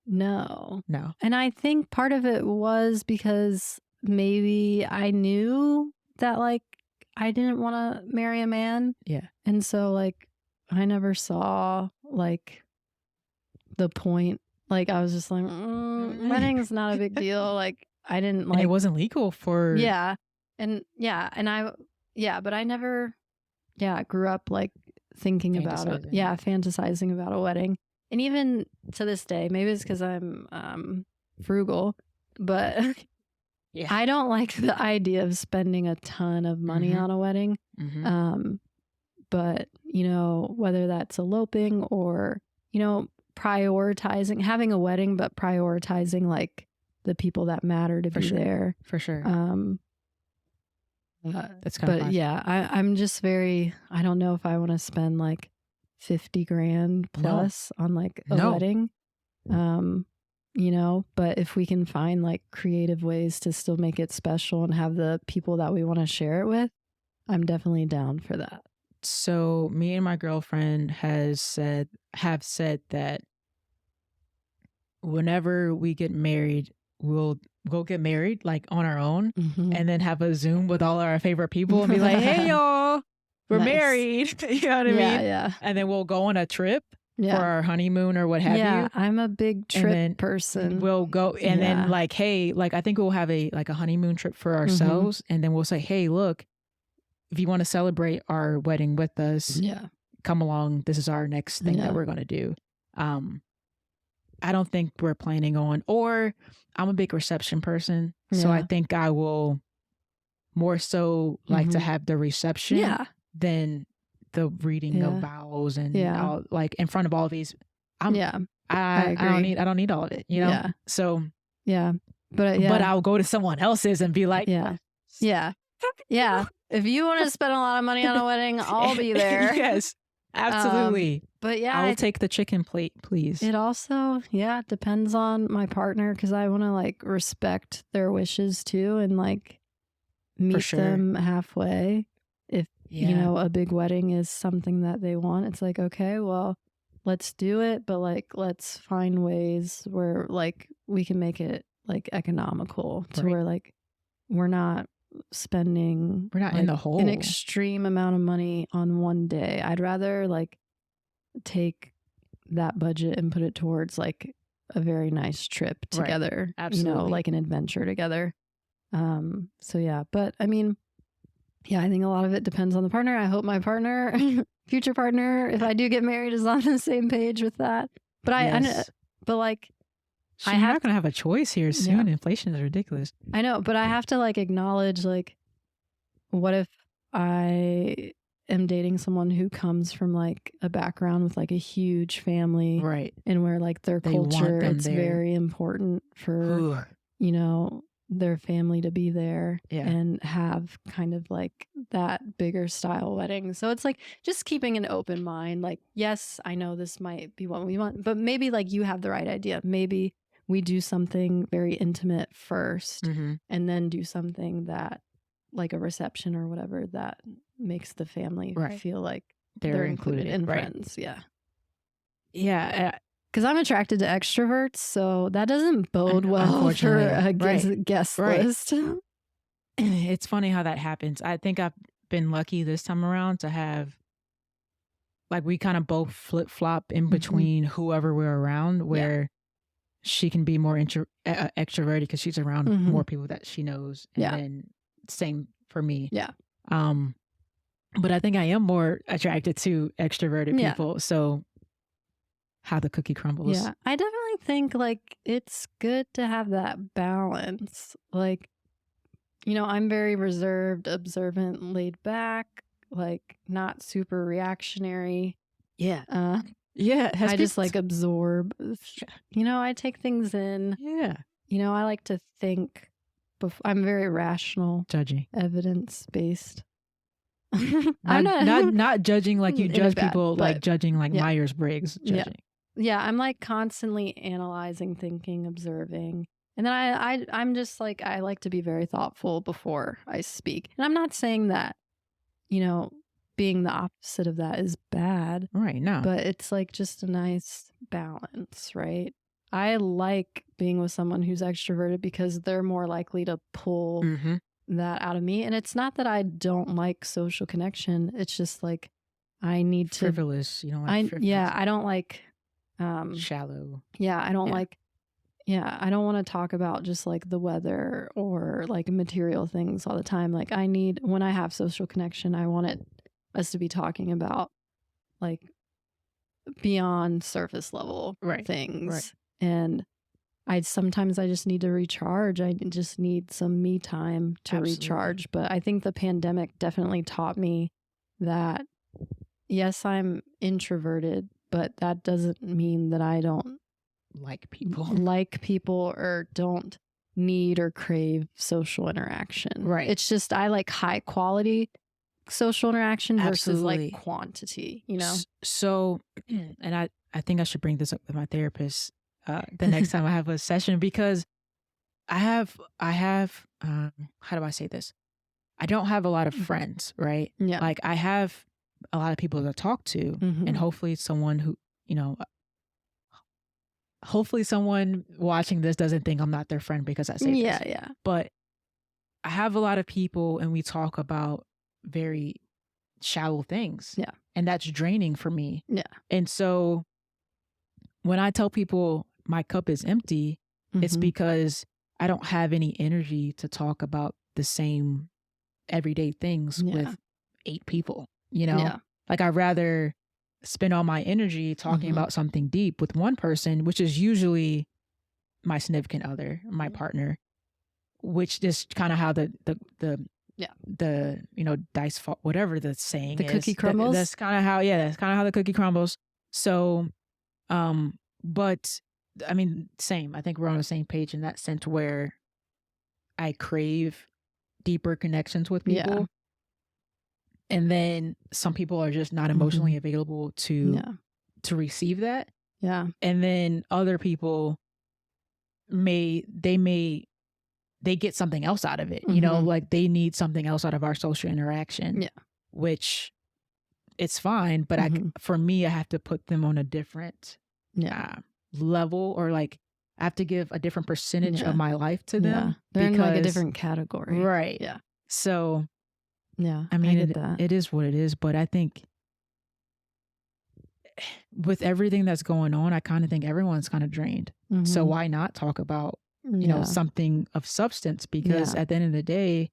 No. And I think part of it was because maybe I knew that like I didn't want to marry a man. Yeah. And so like I never saw like the point. Like I was just like, wedding's not a big deal. Like I didn't like. And it wasn't legal for. Yeah. But I never, grew up like thinking about it. Yeah, fantasizing about a wedding. And even to this day, maybe it's because I'm frugal, but I don't like the idea of spending a ton of money on a wedding. But, whether that's eloping or, prioritizing, having a wedding, but prioritizing like the people that matter to be there. For sure. That's kind of fun. I'm just I don't know if I want to spend like 50 grand plus on like a wedding. But if we can find like creative ways to still make it special and have the people that we want to share it with, I'm definitely down for that. So me and my girlfriend have said that whenever we get married, we'll go get married like on our own and then have a Zoom with all our favorite people and be like, hey y'all, we're married. You know what I mean? Yeah. And then we'll go on a trip for our honeymoon or what have you. Yeah, I'm a big trip person. We'll go and then like, hey, like I think we'll have a honeymoon trip for ourselves and then we'll say, hey, look, if you want to celebrate our wedding with us, come along. This is our next thing that we're going to do. I don't think we're planning on, or I'm a big reception person. So I think I will more so like to have the reception than the reading of vows and all, like in front of all these. I don't need all of it, So but I'll go to someone else's and be like, yeah. If you want to spend a lot of money on a wedding, I'll be there. Yes, absolutely. But yeah, I will take the chicken plate, please. It also, depends on my partner because I want to like respect their wishes too and like meet them halfway. If, a big wedding is something that they want, it's like, okay, well, let's do it. But like, let's find ways where like we can make it like economical to where like we're not spending like, in the hole an extreme amount of money on one day. I'd rather like take that budget and put it towards like a very nice trip together, Absolutely. Like an adventure together. So yeah, but I mean, I think a lot of it depends on the partner. I hope my partner, future partner, if I do get married, is on the same page with that. But but like, you're not going to have a choice here soon. Inflation is ridiculous. I know, but I have to like acknowledge like, what if I am dating someone who comes from like a background with like a huge family, right? And where like their culture, it's very important for their family to be there and have kind of like that bigger style wedding. So it's like just keeping an open mind. Like, yes, I know this might be what we want, but maybe like you have the right idea. Maybe we do something very intimate first and then do something that like a reception or whatever that makes the family feel like they're included and friends. Yeah. Yeah. Because I'm attracted to extroverts, so that doesn't bode well for a guest list. It's funny how that happens. I think I've been lucky this time around to have, like, we kind of both flip-flop in between whoever we're around, where she can be more extroverted because she's around more people that she knows. And then same for me. Yeah. But I think I am more attracted to extroverted people. So how the cookie crumbles. Yeah. I definitely think like it's good to have that balance. Like, I'm very reserved, observant, laid back, like not super reactionary. Yeah. I just like absorb. I take things in. Yeah. I like to think. I'm very rational, judging, evidence based. I'm not judging like you judge people, like judging like Myers Briggs judging. Yeah, I'm like constantly analyzing, thinking, observing. And then I'm just like, I like to be very thoughtful before I speak. And I'm not saying that, being the opposite of that is bad. Right, no. But it's like just a nice balance, right? I like being with someone who's extroverted because they're more likely to pull that out of me. And it's not that I don't like social connection. It's just like I need to frivolous, frivolous. I don't like shallow. Yeah, I don't like I don't want to talk about just like the weather or like material things all the time. Like when I have social connection, I want us to be talking about like beyond surface level things. Right. And sometimes I just need to recharge. I just need some me time to recharge. But I think the pandemic definitely taught me that, yes, I'm introverted, but that doesn't mean that I don't like people or don't need or crave social interaction. Right. It's just I like high quality social interaction versus like quantity, So, and I think I should bring this up with my therapist the next time I have a session, because I have how do I say this? I don't have a lot of friends, right? Yeah. Like I have a lot of people to talk to, and hopefully someone who, hopefully someone watching this doesn't think I'm not their friend because I say this. Yeah. But I have a lot of people and we talk about very shallow things. Yeah. And that's draining for me. Yeah. And so when I tell people my cup is empty, it's because I don't have any energy to talk about the same everyday things with 8 people, Yeah. Like I'd rather spend all my energy talking about something deep with one person, which is usually my significant other, my partner, which is kind of how the dice fall, whatever the saying is. The cookie crumbles. That's kind of how the cookie crumbles. So, but I mean, same. I think we're on the same page in that sense where I crave deeper connections with people. And then some people are just not emotionally available to receive that. Yeah. And then other people they get something else out of it, you know, like they need something else out of our social interaction. Yeah. Which it's fine, but for me, I have to put them on a different level, or like I have to give a different percentage of my life to them. They're in like a different category. Right. Yeah. So, yeah, I mean, I get that. It is what it is, but I think with everything that's going on, I kind of think everyone's kind of drained. So why not talk about, you know, something of substance? Because at the end of the day,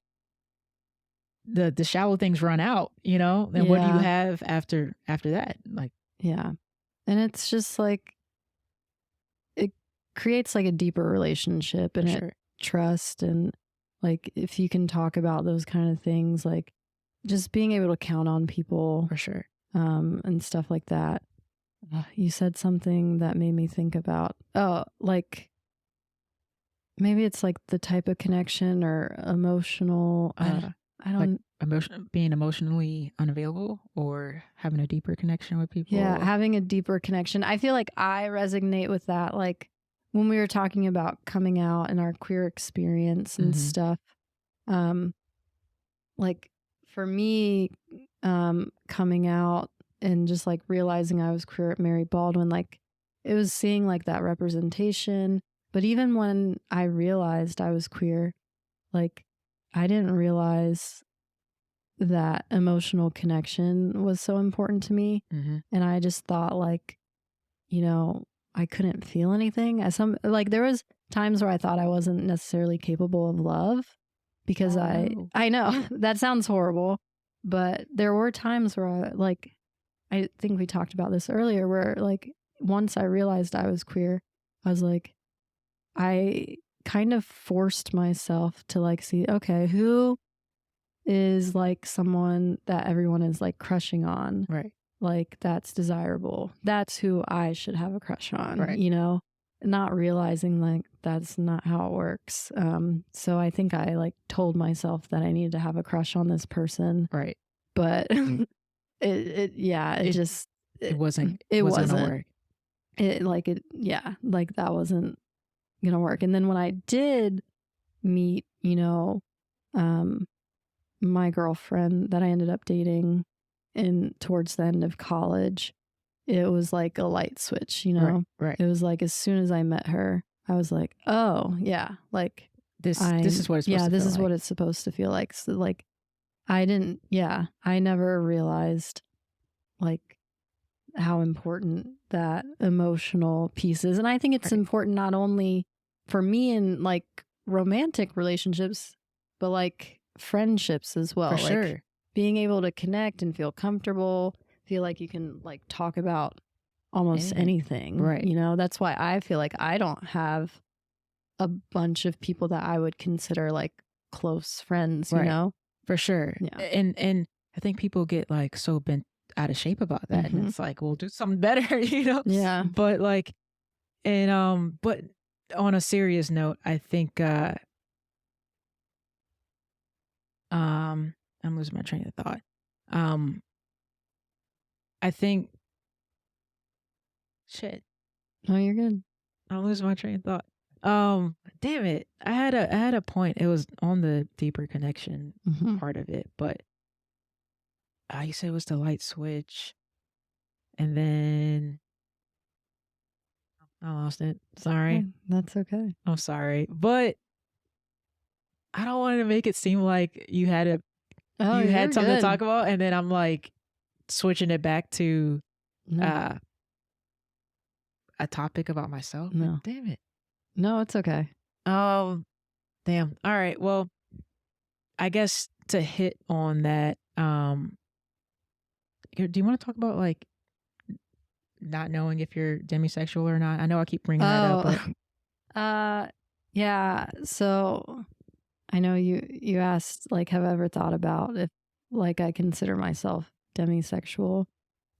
the shallow things run out, you know, and what do you have after that? Like, and it's just like, it creates like a deeper relationship and trust. And like, if you can talk about those kind of things, like just being able to count on people for sure. And stuff like that. You said something that made me think about, like maybe it's like the type of connection or emotional, I don't like being emotionally unavailable or having a deeper connection with people. Yeah, having a deeper connection. I feel like I resonate with that. Like when we were talking about coming out and our queer experience and stuff, like for me, coming out and just like realizing I was queer at Mary Baldwin, like it was seeing like that representation. But even when I realized I was queer, like I didn't realize that emotional connection was so important to me. And I just thought like, you know, I couldn't feel anything. There was times where I thought I wasn't necessarily capable of love because I know that sounds horrible, but there were times where I think we talked about this earlier, where like once I realized I was queer, I was like, I kind of forced myself to like see, okay, who is like someone that everyone is like crushing on. Right. Like that's desirable. That's who I should have a crush on, right. You know, not realizing like that's not how it works. So I think I like told myself that I needed to have a crush on this person. Right. But it wasn't gonna work. That wasn't gonna work. And then when I did meet, you know, my girlfriend that I ended up dating towards the end of college, it was like a light switch, you know? Right. It was like as soon as I met her, I was like, oh yeah, like this is what it's supposed to feel like. this is what it's supposed to feel like. So like I never realized like how important that emotional piece is. And I think it's important not only for me in like romantic relationships, but like friendships as well. For sure. Like being able to connect and feel comfortable, feel like you can like talk about almost anything. Right. You know, that's why I feel like I don't have a bunch of people that I would consider like close friends, you know? For sure. Yeah. And I think people get like so bent out of shape about that. And it's like, we'll do something better, you know? Yeah. But like, and, but on a serious note, I think, I'm losing my train of thought. I think, shit. Oh, you're good. I'm losing my train of thought. Damn it. I had a point. It was on the deeper connection part of it, but you said it was the light switch, and then I lost it. Sorry. That's okay. I'm sorry, but I don't want to make it seem like you had something to talk about, and then I'm like switching it back to a topic about myself. No. Damn it. No, it's okay. Oh, damn. All right. Well, I guess to hit on that, do you want to talk about like not knowing if you're demisexual or not? I know I keep bringing that up, but yeah. So I know you asked like, have I ever thought about if like I consider myself demisexual?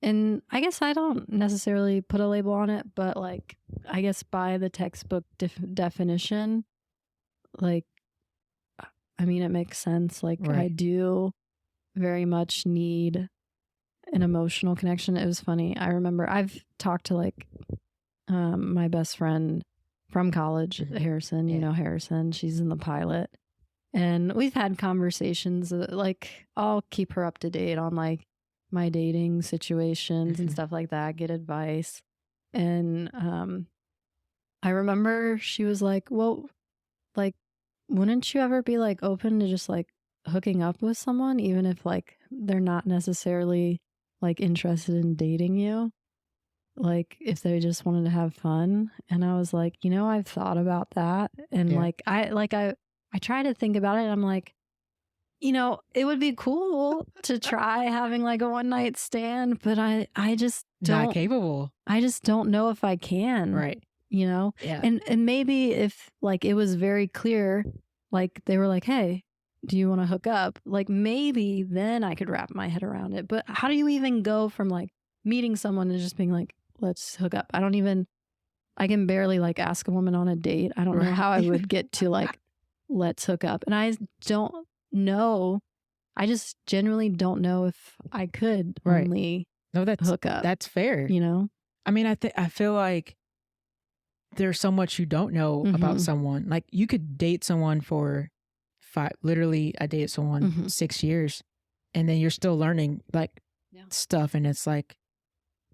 And I guess I don't necessarily put a label on it, but like, I guess by the textbook definition, like, I mean, it makes sense. Like I do very much need an emotional connection. It was funny. I remember I've talked to like my best friend from college, Harrison. You know Harrison. She's in the pilot. And we've had conversations like I'll keep her up to date on like my dating situations and stuff like that, get advice. And I remember she was like, well, like, wouldn't you ever be like open to just like hooking up with someone, even if like they're not necessarily like interested in dating you? Like if they just wanted to have fun. And I was like, I've thought about that. And I try to think about it. I'm like, it would be cool to try having like a one night stand, but I just don't. Not capable. I just don't know if I can. Right. Yeah. And maybe if like it was very clear, like they were like, hey, do you want to hook up? Like maybe then I could wrap my head around it. But how do you even go from like meeting someone and just being like, let's hook up? I can barely like ask a woman on a date. I don't know how I would get to like, let's hook up. And I don't know. I just genuinely don't know if I could only hook up. That's fair. I mean, I feel like there's so much you don't know about someone. Like you could date someone for literally I dated someone 6 years and then you're still learning like stuff. And it's like,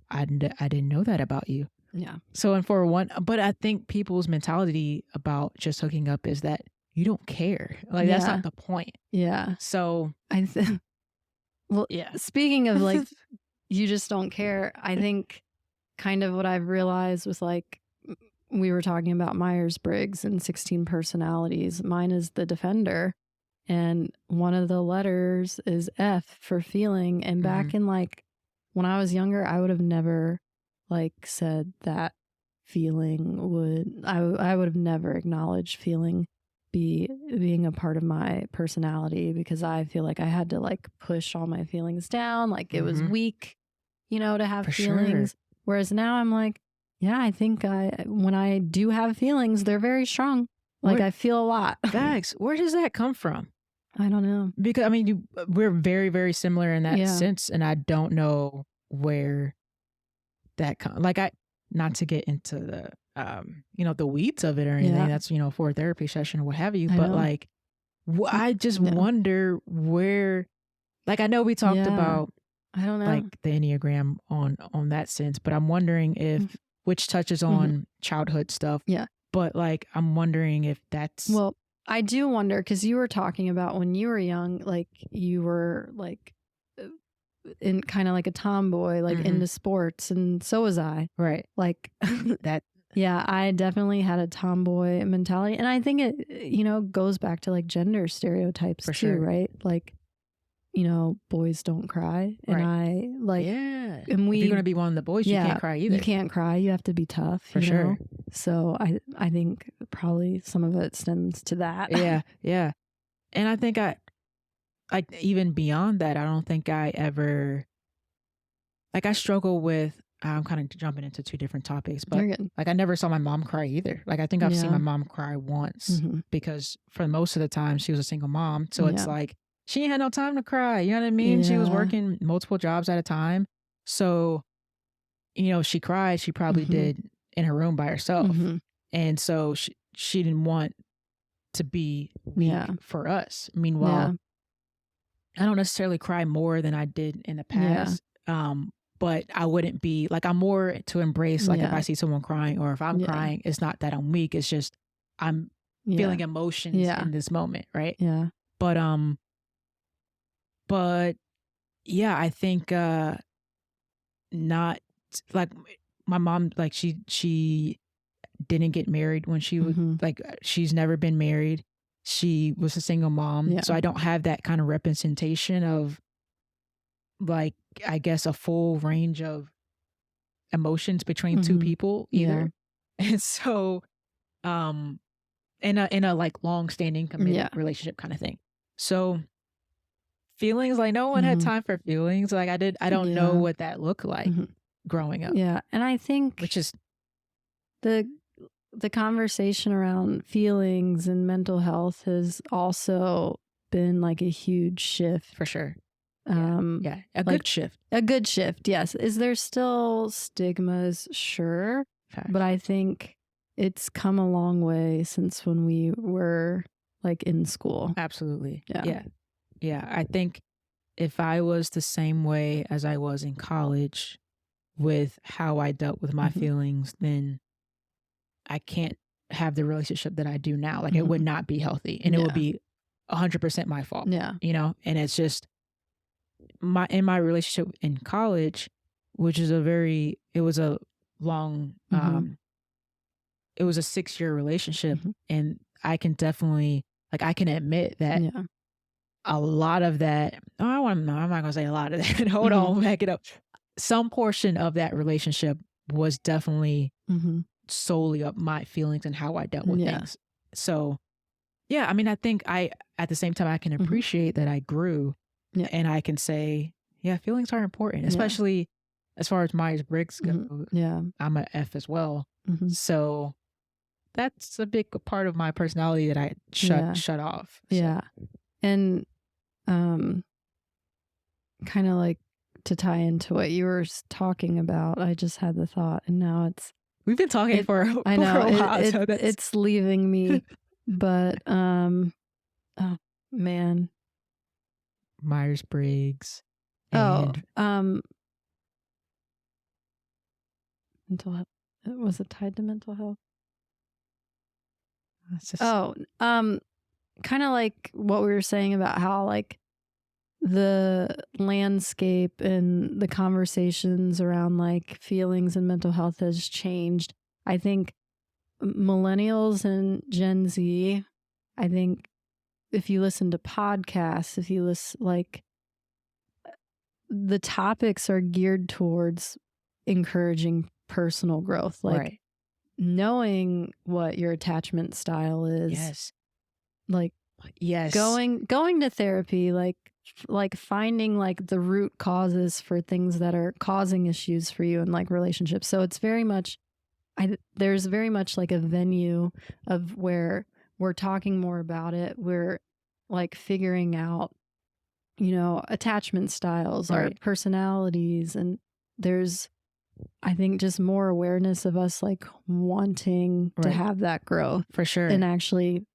I didn't know that about you. Yeah. So, but I think people's mentality about just hooking up is that you don't care. Like that's not the point. Yeah. So speaking of like, you just don't care. I think kind of what I've realized was like, we were talking about Myers-Briggs and 16 personalities. Mine is the defender. And one of the letters is F for feeling. And back in like, when I was younger, I would have never like said that feeling I would have never acknowledged feeling being a part of my personality, because I feel like I had to like push all my feelings down. Like it was weak, to have feelings. Sure. Whereas now I'm like, yeah, I think when I do have feelings, they're very strong. Like I feel a lot. Facts. Where does that come from? I don't know. Because I mean, we're very, very similar in that sense, and I don't know where that comes. Like not to get into the the weeds of it or anything. That's for a therapy session or what have you. But like, I just wonder where. Like I know we talked about, I don't know, like the Enneagram on that sense, but I'm wondering if which touches on childhood stuff. Yeah. But like, I'm wondering if that's... Well, I do wonder, because you were talking about when you were young, like you were like in kind of like a tomboy, like into sports, and so was I. Right. Like that. Yeah, I definitely had a tomboy mentality. And I think it, goes back to like gender stereotypes too, sure. right? Like, boys don't cry. And I like, and if you're going to be one of the boys, you can't cry either. You can't cry. You have to be tough. For sure. So I think probably some of it stems to that. Yeah. Yeah. And I think even beyond that, I don't think I ever, like I struggle with, I'm kind of jumping into two different topics, but like I never saw my mom cry either. Like I think I've seen my mom cry once because for most of the time she was a single mom. So it's like, she ain't had no time to cry. You know what I mean? She was working multiple jobs at a time. So, she cried. She probably did in her room by herself. And so she didn't want to be weak for us. Meanwhile, I don't necessarily cry more than I did in the past. But I wouldn't be like, I'm more to embrace, like if I see someone crying or if I'm crying, it's not that I'm weak. It's just I'm feeling emotions in this moment. Right. Yeah. But yeah, I think not like my mom, like she didn't get married when she was like, she's never been married. She was a single mom. So I don't have that kind of representation of like, I guess a full range of emotions between two people either. And so in a like long standing committed relationship kind of thing. So feelings, like no one had time for feelings. Like I don't know what that looked like growing up. Yeah. And I think which is the conversation around feelings and mental health has also been like a huge shift for sure. A good shift. A good shift, yes. Is there still stigmas? Sure. Fact. But I think it's come a long way since when we were like in school. Absolutely. Yeah. Yeah. I think if I was the same way as I was in college with how I dealt with my feelings, then I can't have the relationship that I do now. Like it would not be healthy, and it would be 100% my fault. Yeah. You know, and it's just in my relationship in college, which is it was a long, it was a 6-year relationship, and I can definitely, like, I can admit that a lot of that, I'm not going to say a lot of that. Hold on, back it up. Some portion of that relationship was definitely solely of my feelings and how I dealt with things. So, yeah, I mean, I think at the same time, I can appreciate that I grew, and I can say, yeah, feelings are important, especially as far as Myers-Briggs go. Yeah. I'm an F as well. So that's a big part of my personality that I shut off. So. Yeah. And kind of like to tie into what you were talking about, I just had the thought, and now we've been talking for a while. It's leaving me. But oh man, Myers-Briggs. Mental health. Was it tied to mental health? Kind of like what we were saying about how like the landscape and the conversations around like feelings and mental health has changed. I think millennials and Gen Z, I think if you listen to podcasts, if you listen, like the topics are geared towards encouraging personal growth, like knowing what your attachment style is. Like going to therapy, like finding like the root causes for things that are causing issues for you in like relationships. So it's very much there's very much like a venue of where we're talking more about it. We're like figuring out, you know, attachment styles, our personalities, and there's, I think, just more awareness of us like wanting to have that growth for sure, and actually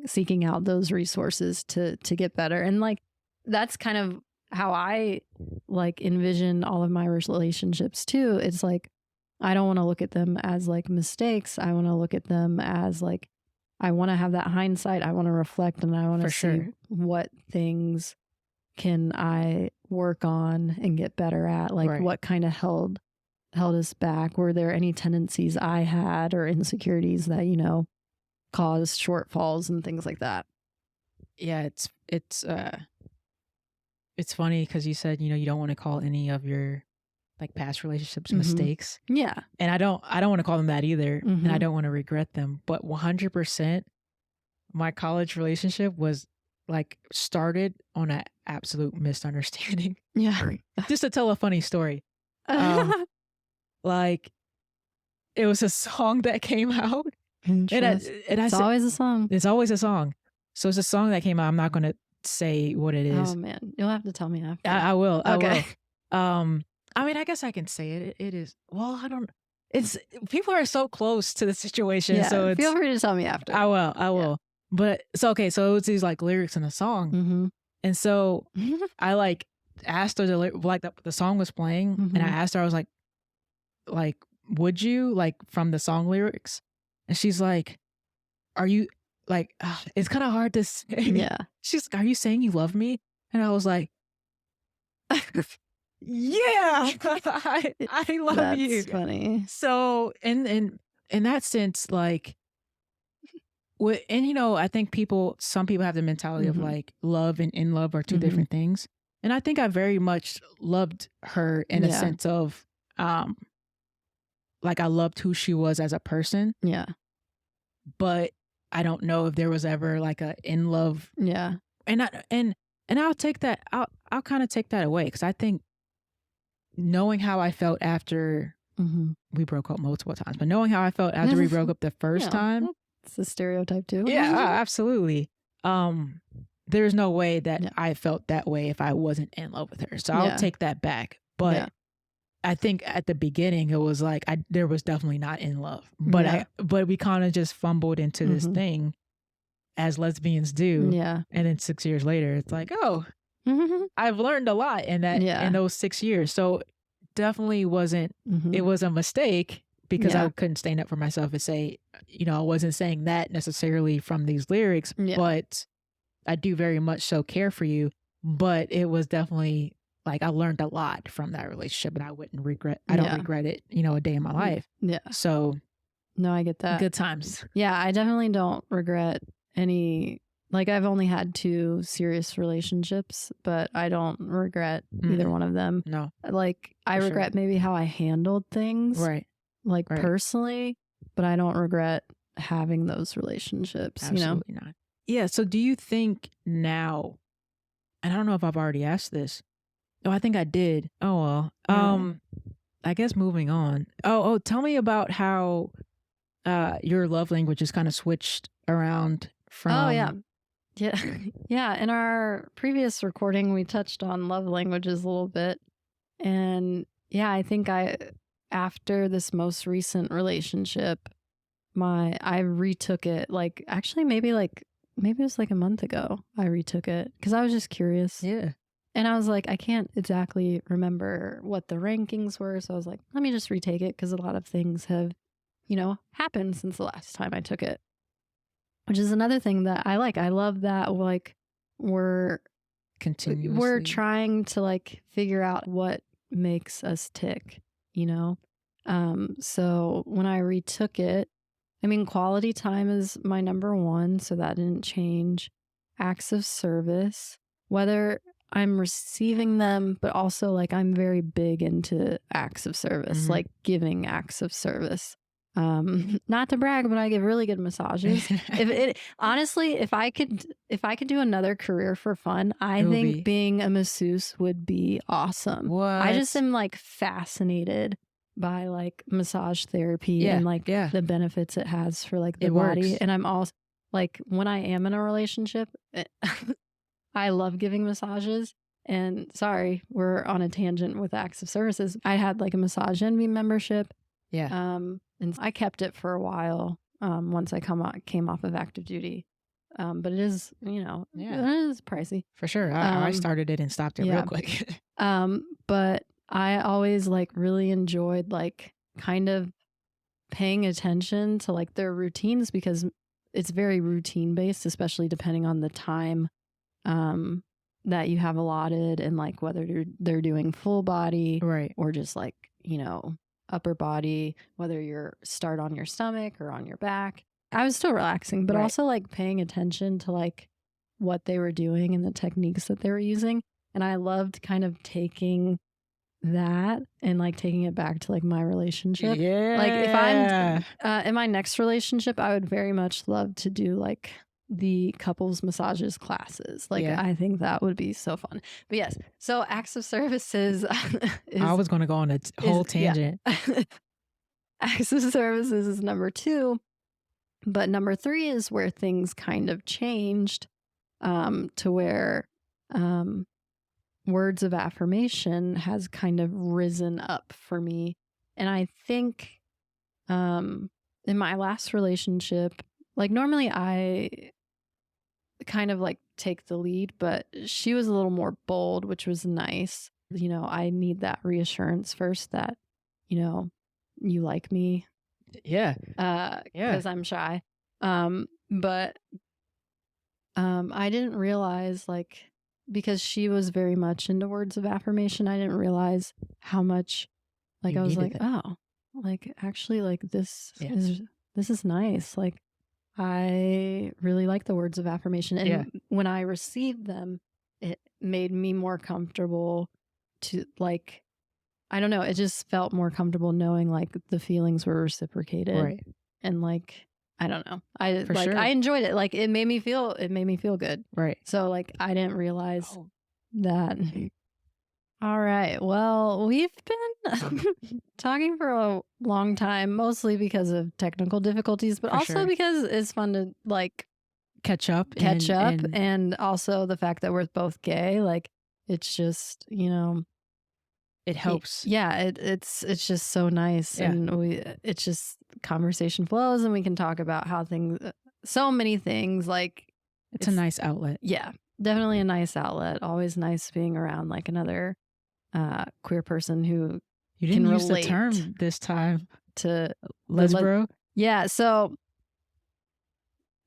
seeking out those resources to get better. And like that's kind of how I like envision all of my relationships too. It's like I don't want to look at them as like mistakes. I want to look at them as like, I want to have that hindsight. I want to reflect, and I want to see what things can I work on and get better at. Like what kind of held us back? Were there any tendencies I had or insecurities that, you know, caused shortfalls and things like that? Yeah, it's funny because you said, you know, you don't want to call any of your like past relationships mistakes. Yeah. And I don't want to call them that either. And I don't want to regret them. But 100%, my college relationship was like started on an absolute misunderstanding. Yeah. Just to tell a funny story. Like it was a song that came out. It's always a song. It's always a song. So it's a song that came out. I'm not going to say what it is. Oh man. You'll have to tell me after. I will. Okay. I will. I mean, I guess I can say it. It is. Well, I don't. It's people are so close to the situation. Yeah, so feel free to tell me after. I will. Yeah. But so okay. So it was these like lyrics in the song, and so I like asked her the song was playing, and I asked her. I was like, would you like from the song lyrics? And she's like, are you like? It's kind of hard to say. Yeah. She's like, are you saying you love me? And I was like. Yeah, I love you. That's funny. So, in that sense, like, and you know, I think some people have the mentality of like love and in love are two different things, and I think I very much loved her in a sense of, like I loved who she was as a person. Yeah, but I don't know if there was ever like a in love. Yeah, and I'll take that. I'll kind of take that away because I think. Knowing how I felt after we broke up multiple times, but knowing how I felt after we broke up the first time. It's a stereotype too. Yeah, absolutely. there's no way that I felt that way if I wasn't in love with her. So I'll take that back. But I think at the beginning it was like there was definitely not in love. But but we kind of just fumbled into this thing as lesbians do. Yeah. And then 6 years later it's like, oh, I've learned a lot in those 6 years. So definitely wasn't it was a mistake because I couldn't stand up for myself and say, you know, I wasn't saying that necessarily from these lyrics, but I do very much so care for you. But it was definitely like I learned a lot from that relationship, and I don't regret it, you know, a day in my life. Yeah. So no, I get that. Good times. Yeah, I definitely don't regret any. Like, I've only had 2 serious relationships, but I don't regret either one of them. No. Like, I regret maybe how I handled things. Right. Like, personally, but I don't regret having those relationships. Absolutely not. Yeah. So do you think now, and I don't know if I've already asked this. Oh, I think I did. Oh, well. I guess moving on. Oh, tell me about how your love language is kind of switched around from. Oh, yeah. Yeah. Yeah. In our previous recording, we touched on love languages a little bit. And yeah, I think after this most recent relationship, I retook it. Like, actually, maybe it was like a month ago I retook it because I was just curious. Yeah. And I was like, I can't exactly remember what the rankings were. So I was like, let me just retake it because a lot of things have, you know, happened since the last time I took it. Which is another thing that I like. I love that, like, we're trying to, like, figure out what makes us tick, you know? So when I retook it, I mean, quality time is my number 1, so that didn't change. Acts of service, whether I'm receiving them, but also, like, I'm very big into acts of service, like giving acts of service. Not to brag, but I give really good massages. Honestly, if I could do another career for fun, I think being a masseuse would be awesome. What? I just am like fascinated by like massage therapy and like the benefits it has for like the body. And I'm also like, when I am in a relationship, I love giving massages. And sorry, we're on a tangent with acts of services. I had like a Massage Envy membership. Yeah. And I kept it for a while once I came off of active duty. But it is, you know, it is pricey. For sure. I started it and stopped it real quick. But I always like really enjoyed like kind of paying attention to like their routines because it's very routine based, especially depending on the time that you have allotted and like whether they're doing full body or just like, you know, upper body, whether you're start on your stomach or on your back. I was still relaxing, but also like paying attention to like what they were doing and the techniques that they were using. And I loved kind of taking that and like taking it back to like my relationship. Yeah. Like if I'm in my next relationship, I would very much love to do like the couples massages classes. Like I think that would be so fun. But yes, so acts of services I was going to go on a whole tangent. Yeah. Acts of services is number 2, but number 3 is where things kind of changed to where words of affirmation has kind of risen up for me. And I think in my last relationship, like normally I kind of like take the lead, but she was a little more bold, which was nice. You know, I need that reassurance first that, you know, you like me. Yeah. Because I'm shy. But I didn't realize like, because she was very much into words of affirmation, I didn't realize how much like I was like, oh, like actually like this is nice. Like I really like the words of affirmation. And when I received them, it made me more comfortable to like, I don't know, it just felt more comfortable knowing like the feelings were reciprocated. Right. And like, I don't know. I enjoyed it. Like it made me feel good. Right. So like I didn't realize that. All right. Well, we've been talking for a long time, mostly because of technical difficulties, but also because it's fun to like catch up. And also the fact that we're both gay, like it's just, it helps. It's just so nice. Yeah. And it's just conversation flows and we can talk about how so many things, like it's a nice outlet. Yeah, definitely a nice outlet. Always nice being around like another queer person who you didn't can use relate the term this time to lesbro. Yeah, so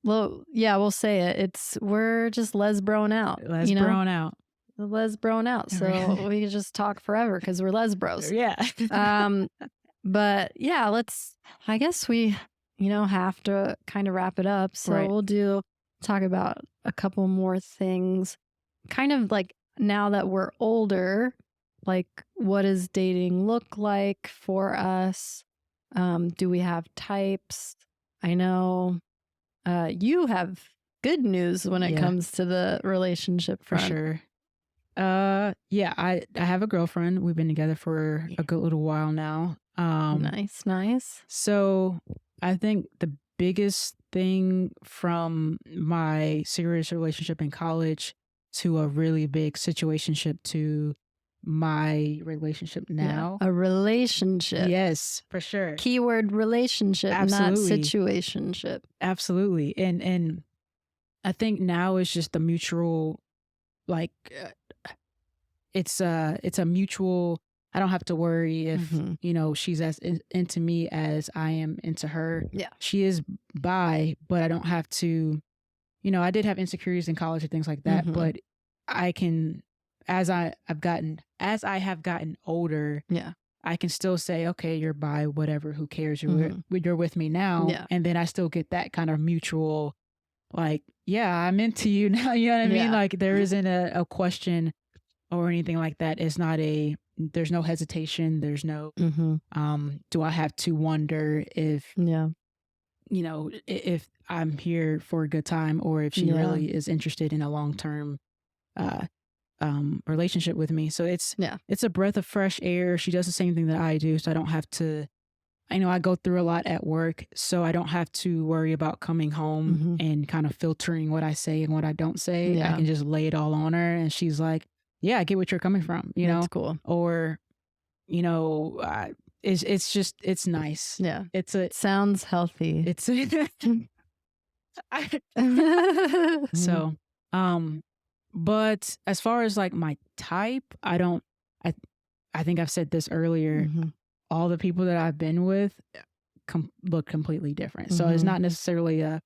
we'll say it. We're just lesbroing out. Lesbroing out. Lesbroing out. So we can just talk forever because we're lesbros. Yeah. But yeah, I guess we, have to kind of wrap it up. So we'll talk about a couple more things. Kind of like now that we're older, like what does dating look like for us? Do we have types? I know you have good news when it comes to the relationship front. For sure. Yeah, I have a girlfriend. We've been together for a good little while now. Nice. So I think the biggest thing from my serious relationship in college to a really big situationship to my relationship now. Yeah, a relationship. Yes, for sure. Keyword relationship, Absolutely. not situationship. Absolutely. And I think now it's just the mutual, like, it's a mutual, I don't have to worry if, she's as into me as I am into her. Yeah. She is bi, but I don't have to, I did have insecurities in college and things like that, but I can, as I have gotten older, I can still say, okay, you're bi, whatever, who cares? You're with me now. Yeah. And then I still get that kind of mutual, like, yeah, I'm into you now. You know what I mean? Like there isn't a question or anything like that. It's not there's no hesitation. There's no, do I have to wonder if, if I'm here for a good time or if she really is interested in a long-term, relationship with me. So it's a breath of fresh air. She does the same thing that I do. So I don't have to, I go through a lot at work, so I don't have to worry about coming home and kind of filtering what I say and what I don't say. I can just lay it all on her and she's like, yeah, I get what you're coming from, That's cool. Or, it's nice. Yeah. It sounds healthy. It's, so, but as far as like my type, I think I've said this earlier, all the people that I've been with look completely different. So it's not necessarily I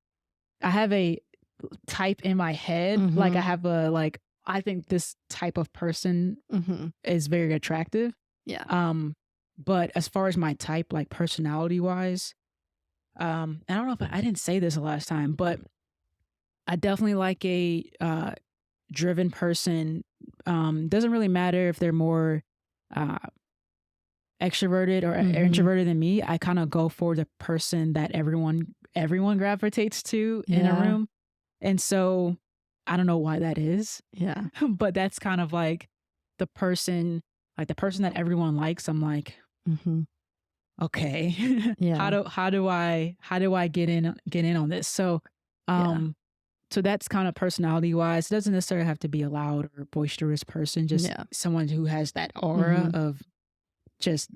have a type in my head. Like I have I think this type of person is very attractive. Yeah. But as far as my type, like personality wise, I don't know if I didn't say this the last time, but I definitely like a driven person. Doesn't really matter if they're more extroverted or introverted than me. I kind of go for the person that everyone gravitates to in a room. And so I don't know why that is. Yeah. But that's kind of like the person that everyone likes. I'm like, okay, Yeah. how do I get in on this? So, so that's kind of personality wise. It doesn't necessarily have to be a loud or boisterous person, just someone who has that aura of just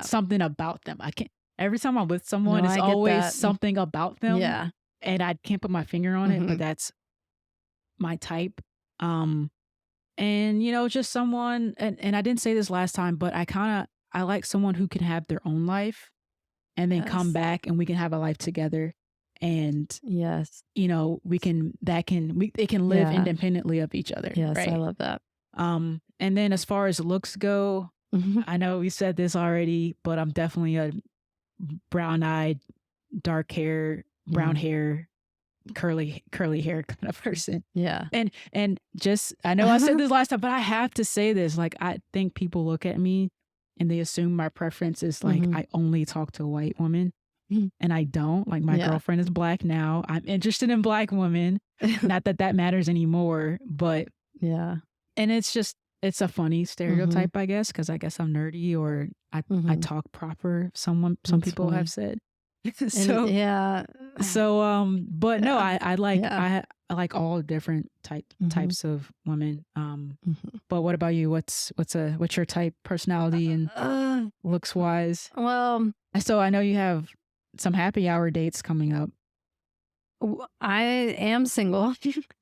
something about them. I can't, every time I'm with someone, it's always something about them. Yeah. And I can't put my finger on it, but that's my type. And just someone, and I didn't say this last time, but I like someone who can have their own life and then come back and we can have a life together. And they can live independently of each other. Yes, right? I love that. And then as far as looks go, I know we said this already, but I'm definitely a brown-eyed, dark hair, brown hair, curly hair kind of person. Yeah. And just, I know I said this last time, but I have to say this. Like, I think people look at me and they assume my preference is like, I only talk to white women. And I don't. Like, my girlfriend is Black now. I'm interested in Black women. Not that matters anymore, but and it's a funny stereotype, I guess, because I guess I'm nerdy or I talk proper. Some people have said. So yeah. but no, I like Yeah. I like all different types of women. But what about you? What's your type, personality and looks wise? Well, So I know you have some happy hour dates coming up. I am single,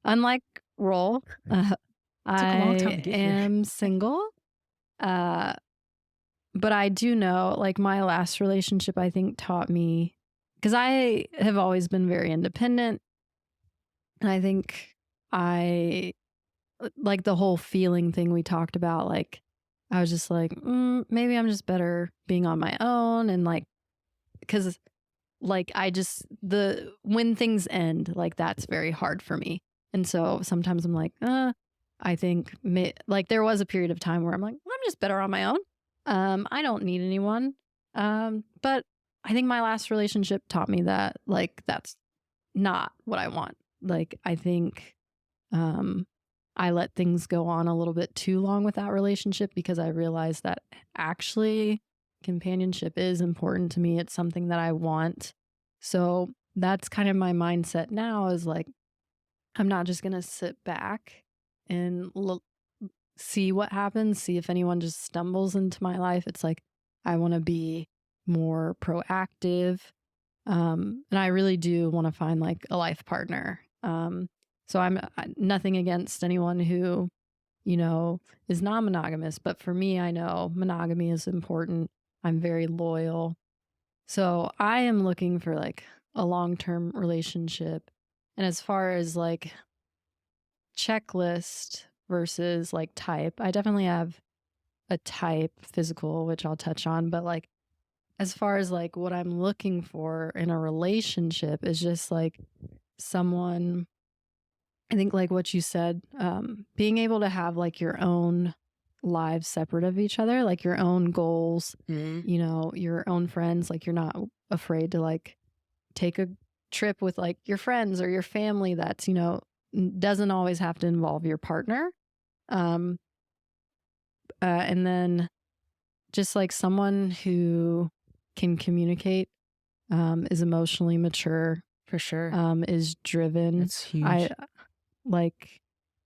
unlike Roll. Took a long time to I get here. am single. But I do know, like, my last relationship, I think, taught me, because I have always been very independent. And I think like the whole feeling thing we talked about, like, I was just like, maybe I'm just better being on my own. And like, because like, when things end, like, that's very hard for me. And so sometimes I'm like, I think, like, there was a period of time where I'm like, well, I'm just better on my own. I don't need anyone. But I think my last relationship taught me that, like, that's not what I want. Like, I think I let things go on a little bit too long with that relationship because I realized that actually companionship is important to me. It's something that I want. So that's kind of my mindset now, is like, I'm not just going to sit back and see what happens, see if anyone just stumbles into my life. It's like, I want to be more proactive. And I really do want to find like a life partner. So I'm nothing against anyone who, is non-monogamous, but for me, I know monogamy is important. I'm very loyal. So I am looking for like a long-term relationship. And as far as like checklist versus like type, I definitely have a type, physical, which I'll touch on, but like as far as like what I'm looking for in a relationship is just like someone, I think like what you said, being able to have like your own lives separate of each other, like your own goals, your own friends, like you're not afraid to like take a trip with like your friends or your family that's, doesn't always have to involve your partner. And then just like someone who can communicate, is emotionally mature, For sure. is driven. That's huge.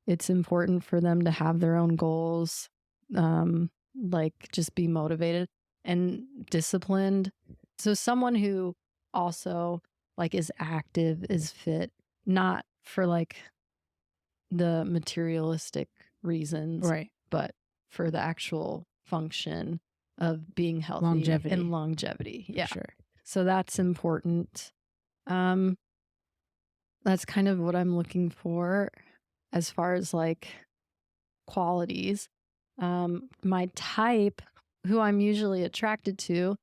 It's important for them to have their own goals, like just be motivated and disciplined. So someone who also like is active, is fit, not for like the materialistic reasons, Right. but for the actual function of being healthy and longevity. Yeah. For sure. So that's important. That's kind of what I'm looking for as far as like qualities. My type, who I'm usually attracted to,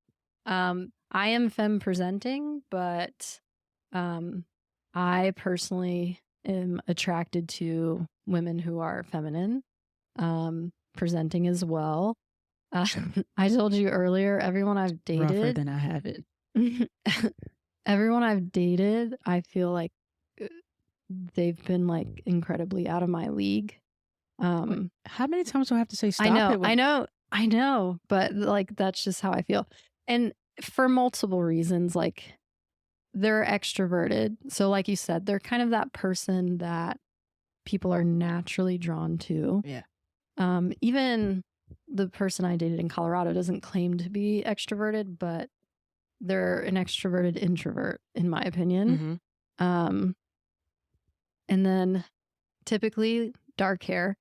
I am femme presenting, but I personally am attracted to women who are feminine, presenting as well. I told you earlier, everyone I've dated, rougher than I have it. everyone I've dated, I feel like they've been like incredibly out of my league. How many times do I have to say stop? I know, but like that's just how I feel. And for multiple reasons, like they're extroverted. So like you said, they're kind of that person that people are naturally drawn to. Yeah. Even the person I dated in Colorado doesn't claim to be extroverted, but they're an extroverted introvert, in my opinion. Mm-hmm. And then typically dark hair,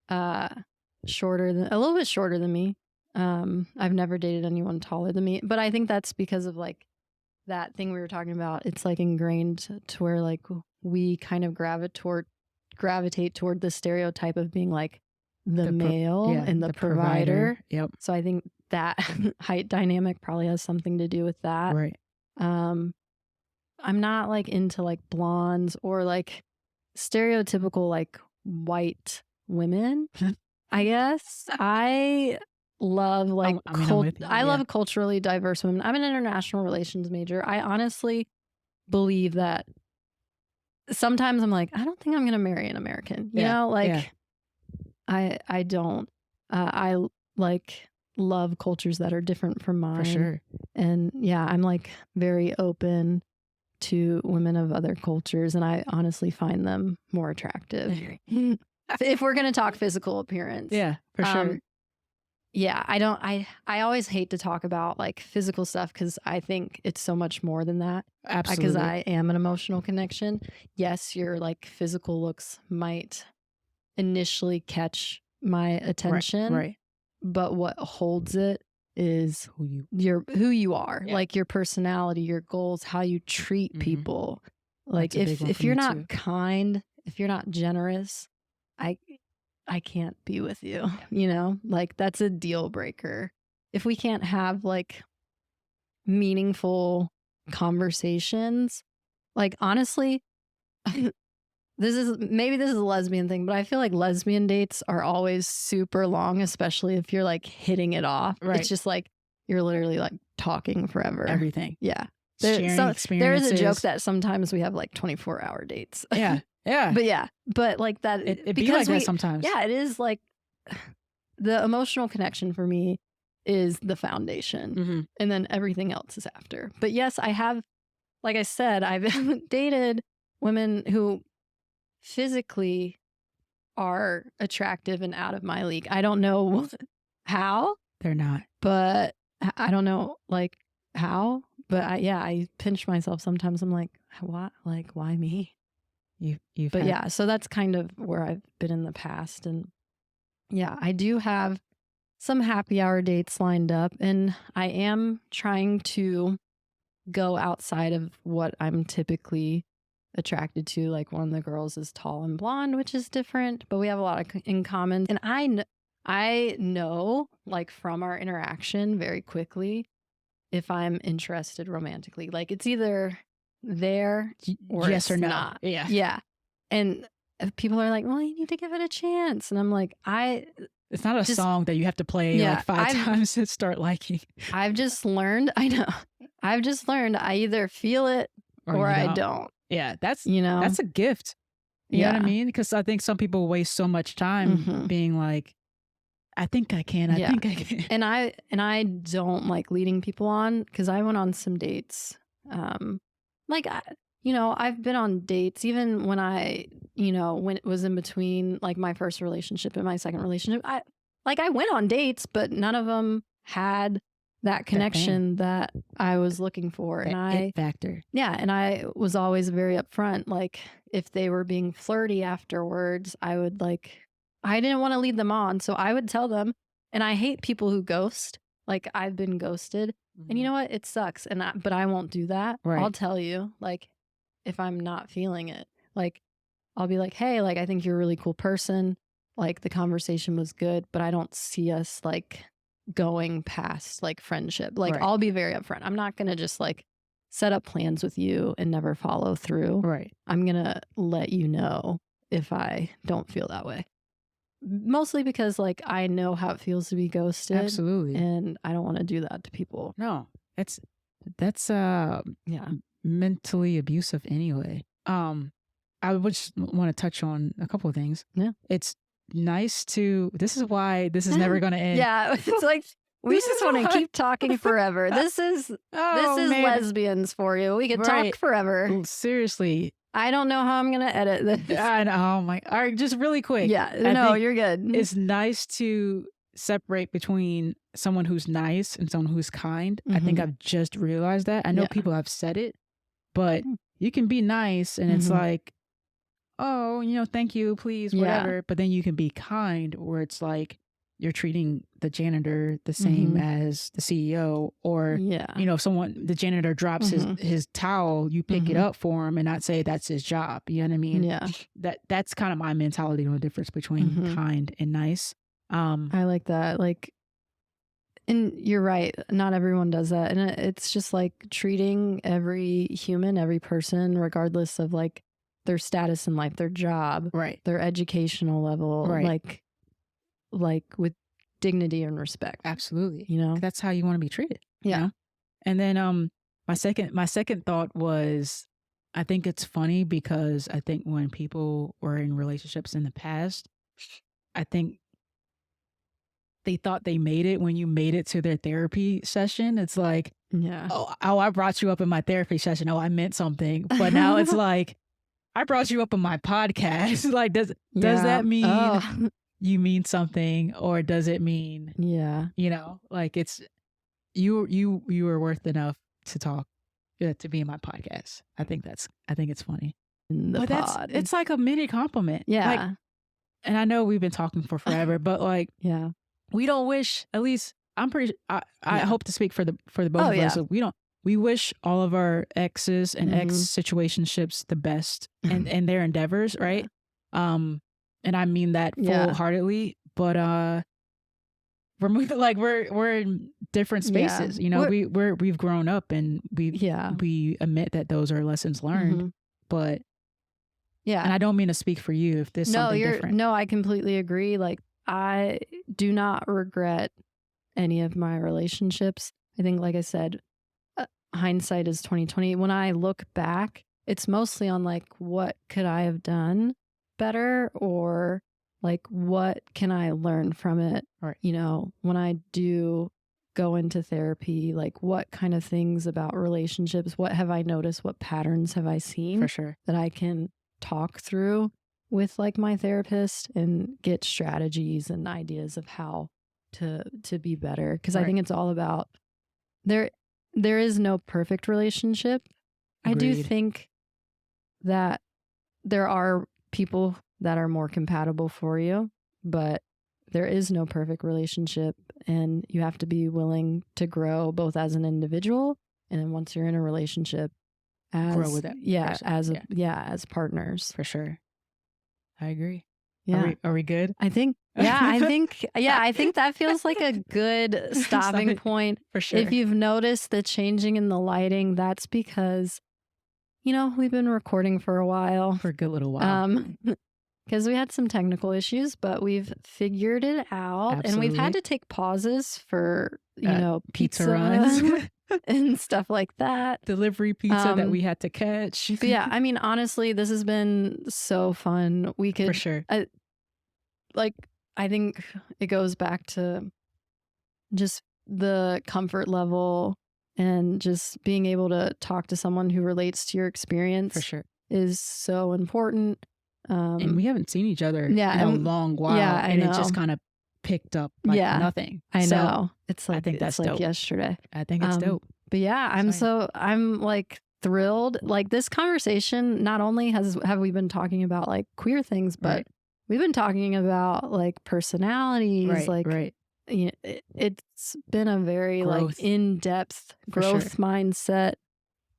a little bit shorter than me. I've never dated anyone taller than me, but I think that's because of like that thing we were talking about. It's like ingrained to where like we kind of gravitate toward the stereotype of being like the male and the provider. Yep. So I think that height dynamic probably has something to do with that. Right. I'm not like into like blondes or like stereotypical like white women. I guess I love like love culturally diverse women. I'm an international relations major. I honestly believe that sometimes I'm like, I don't think I'm gonna marry an American. I don't. I like love cultures that are different from mine. For sure. And yeah, I'm like very open to women of other cultures, and I honestly find them more attractive. If we're going to talk physical appearance. Yeah, for sure. Yeah, I always hate to talk about like physical stuff because I think it's so much more than that. Absolutely. Because I am an emotional connection. Yes, your like physical looks might initially catch my attention. Right. But what holds it is Who you are, Yeah. like your personality, your goals, how you treat people. Like if you're not kind, if you're not generous, I can't be with you, you know, like that's a deal breaker. If we can't have like meaningful conversations, like honestly, this is a lesbian thing, but I feel like lesbian dates are always super long, especially if you're like hitting it off. Right. It's just like you're literally like talking forever. Everything. Yeah. Sharing experiences. There is a joke that sometimes we have like 24-hour dates. Yeah. Yeah. But like that. It be like that sometimes. Yeah, it is like the emotional connection for me is the foundation. And then everything else is after. But yes, I have, like I said, I've dated women who physically are attractive and out of my league. I don't know how. They're not. But I don't know like how. But I pinch myself sometimes. I'm like, what? Like, why me? Yeah, so that's kind of where I've been in the past. And yeah, I do have some happy hour dates lined up, and I am trying to go outside of what I'm typically attracted to. Like one of the girls is tall and blonde, which is different, but we have a lot in common. And I know like from our interaction very quickly if I'm interested romantically. Like it's either there or yes or no. not. Yeah. And people are like, well, you need to give it a chance. And I'm like, it's not a song that you have to play like 5 times to start liking. I've just learned I either feel it or I don't. Yeah, that's a gift. You know what I mean? Because I think some people waste so much time being like, I think I can. I think I can. And I don't like leading people on, because I went on some dates. I've been on dates even when when it was in between like my first relationship and my second relationship. I went on dates, but none of them had that connection that I was looking for. That and it factor. Yeah. And I was always very upfront. Like if they were being flirty afterwards, I didn't want to lead them on. So I would tell them, and I hate people who ghost. Like I've been ghosted and you know what? It sucks. But I won't do that. Right. I'll tell you, like, if I'm not feeling it, like I'll be like, hey, like, I think you're a really cool person. Like the conversation was good, but I don't see us like going past like friendship. Like I'll be very upfront. I'm not going to just like set up plans with you and never follow through. Right. I'm going to let you know if I don't feel that way. Mostly because like I know how it feels to be ghosted. Absolutely. And I don't want to do that to people. No, that's mentally abusive anyway. I would just want to touch on a couple of things. Yeah. It's nice to, this is why this is never going to end. Yeah. It's like, we just want to keep talking forever. This is lesbians for you. We could talk forever. Seriously. I don't know how I'm going to edit this. I know. Oh my. All right. Just really quick. Yeah. No, you're good. It's nice to separate between someone who's nice and someone who's kind. I think I've just realized that. I know people have said it, but you can be nice and it's like, oh, thank you, please, whatever. Yeah. But then you can be kind where it's like you're treating the janitor the same as the CEO, or, if the janitor drops his towel, you pick it up for him and not say that's his job. You know what I mean? Yeah. That's kind of my mentality on the difference between kind and nice. I like that. Like, and you're right. Not everyone does that. And it's just like treating every human, every person, regardless of like their status in life, their job, their educational level, like with dignity and respect. Absolutely. That's how you want to be treated. Yeah. And then my second thought was, I think it's funny because I think when people were in relationships in the past, I think they thought they made it when you made it to their therapy session. It's like, Yeah. oh, I brought you up in my therapy session. Oh, I meant something. But now it's like, I brought you up in my podcast. Like, does that mean you mean something, or does it mean, like it's you were worth enough to talk, to be in my podcast. I think it's funny. But it's like a mini compliment. Yeah. Like, and I know we've been talking for forever, but like, yeah. We don't wish, at least I'm pretty, I hope to speak for the both of us. So we wish all of our exes and ex situationships the best and their endeavors. Right. And I mean that full-heartedly, but, we're in different spaces, we've grown up, and we admit that those are lessons learned, but and I don't mean to speak for you if there's something different. No, I completely agree. Like, I do not regret any of my relationships. I think, like I said, hindsight is 2020. When I look back, it's mostly on like, what could I have done better, or like, what can I learn from it? Right. When I do go into therapy, like, what kind of things about relationships, what have I noticed? What patterns have I seen? For sure. That I can talk through with like my therapist and get strategies and ideas of how to be better. Because I think it's all about there is no perfect relationship. Agreed. I do think that there are people that are more compatible for you, but there is no perfect relationship, and you have to be willing to grow both as an individual, and then once you're in a relationship, grow with that person. As partners. For sure. I agree. Yeah. Are we good? I think that feels like a good stopping point. For sure. If you've noticed the changing in the lighting, that's because, we've been recording for a while. For a good little while. Because we had some technical issues, but we've figured it out. Absolutely. And we've had to take pauses for, pizza runs. And stuff like that. Delivery pizza that we had to catch. But yeah, I mean, honestly, this has been so fun. We could, for sure. I think it goes back to just the comfort level and just being able to talk to someone who relates to your experience. For sure. Is so important. And we haven't seen each other in a long while. Yeah, and it just kind of picked up like nothing. I know. It's like, I think that's like dope. yesterday. I think it's dope. But yeah, I'm like thrilled. Like, this conversation, not only have we been talking about like queer things, but we've been talking about like personalities, right. It's been a very growth. Like in-depth growth mindset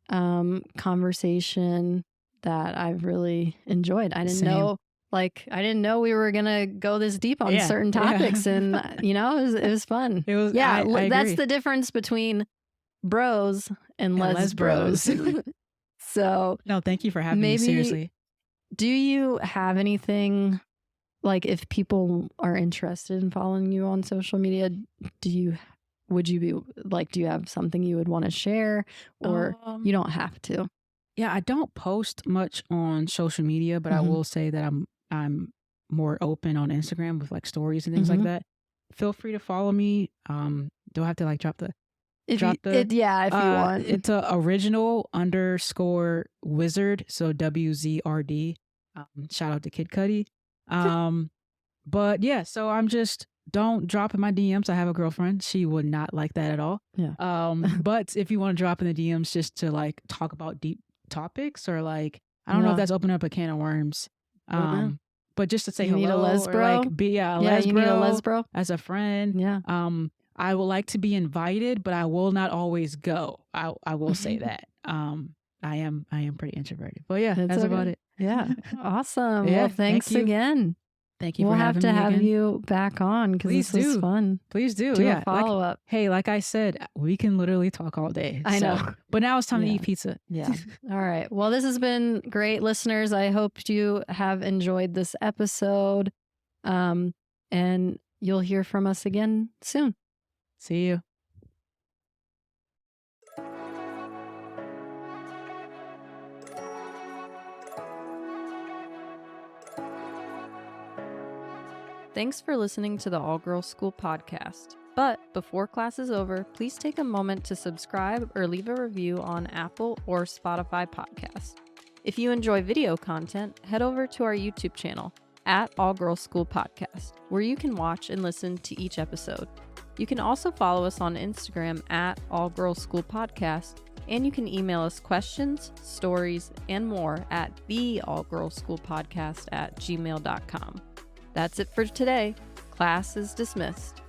conversation that I've really enjoyed. I didn't know we were gonna go this deep on certain topics, and it was fun. It was. I that's the difference between bros and les bros. So no, thank you for having me. Seriously, do you have anything, like, if people are interested in following you on social media, do you have something you would want to share, or you don't have to? Yeah, I don't post much on social media, but I will say that I'm more open on Instagram with like stories and things like that. Feel free to follow me. Do I have to like drop the if you want. It's original_wizard, so WZRD. Shout out to Kid Cudi. But yeah, so I'm just, don't drop in my DMs. I have a girlfriend. She would not like that at all. Yeah. But if you want to drop in the DMs just to like talk about deep topics, or like, I don't know if that's opening up a can of worms. But just to say hello, need a lesbro? Or like be you need a lesbro as a friend. Yeah. I would like to be invited, but I will not always go. I will say that. I am pretty introverted. But yeah, that's about it. Yeah. Awesome. Well, thanks again. Thank you. We'll have to have you back on, because this was fun. Please do. Do a follow up. Hey, like I said, we can literally talk all day. I know. But now it's time to eat pizza. Yeah. All right. Well, this has been great, listeners. I hope you have enjoyed this episode. And you'll hear from us again soon. See you. Thanks for listening to the All Girls School podcast. But before class is over, please take a moment to subscribe or leave a review on Apple or Spotify podcast. If you enjoy video content, head over to our YouTube channel at All Girls School Podcast, where you can watch and listen to each episode. You can also follow us on Instagram at All Girls School Podcast, and you can email us questions, stories, and more at theallgirlsschoolpodcast@gmail.com. That's it for today. Class is dismissed.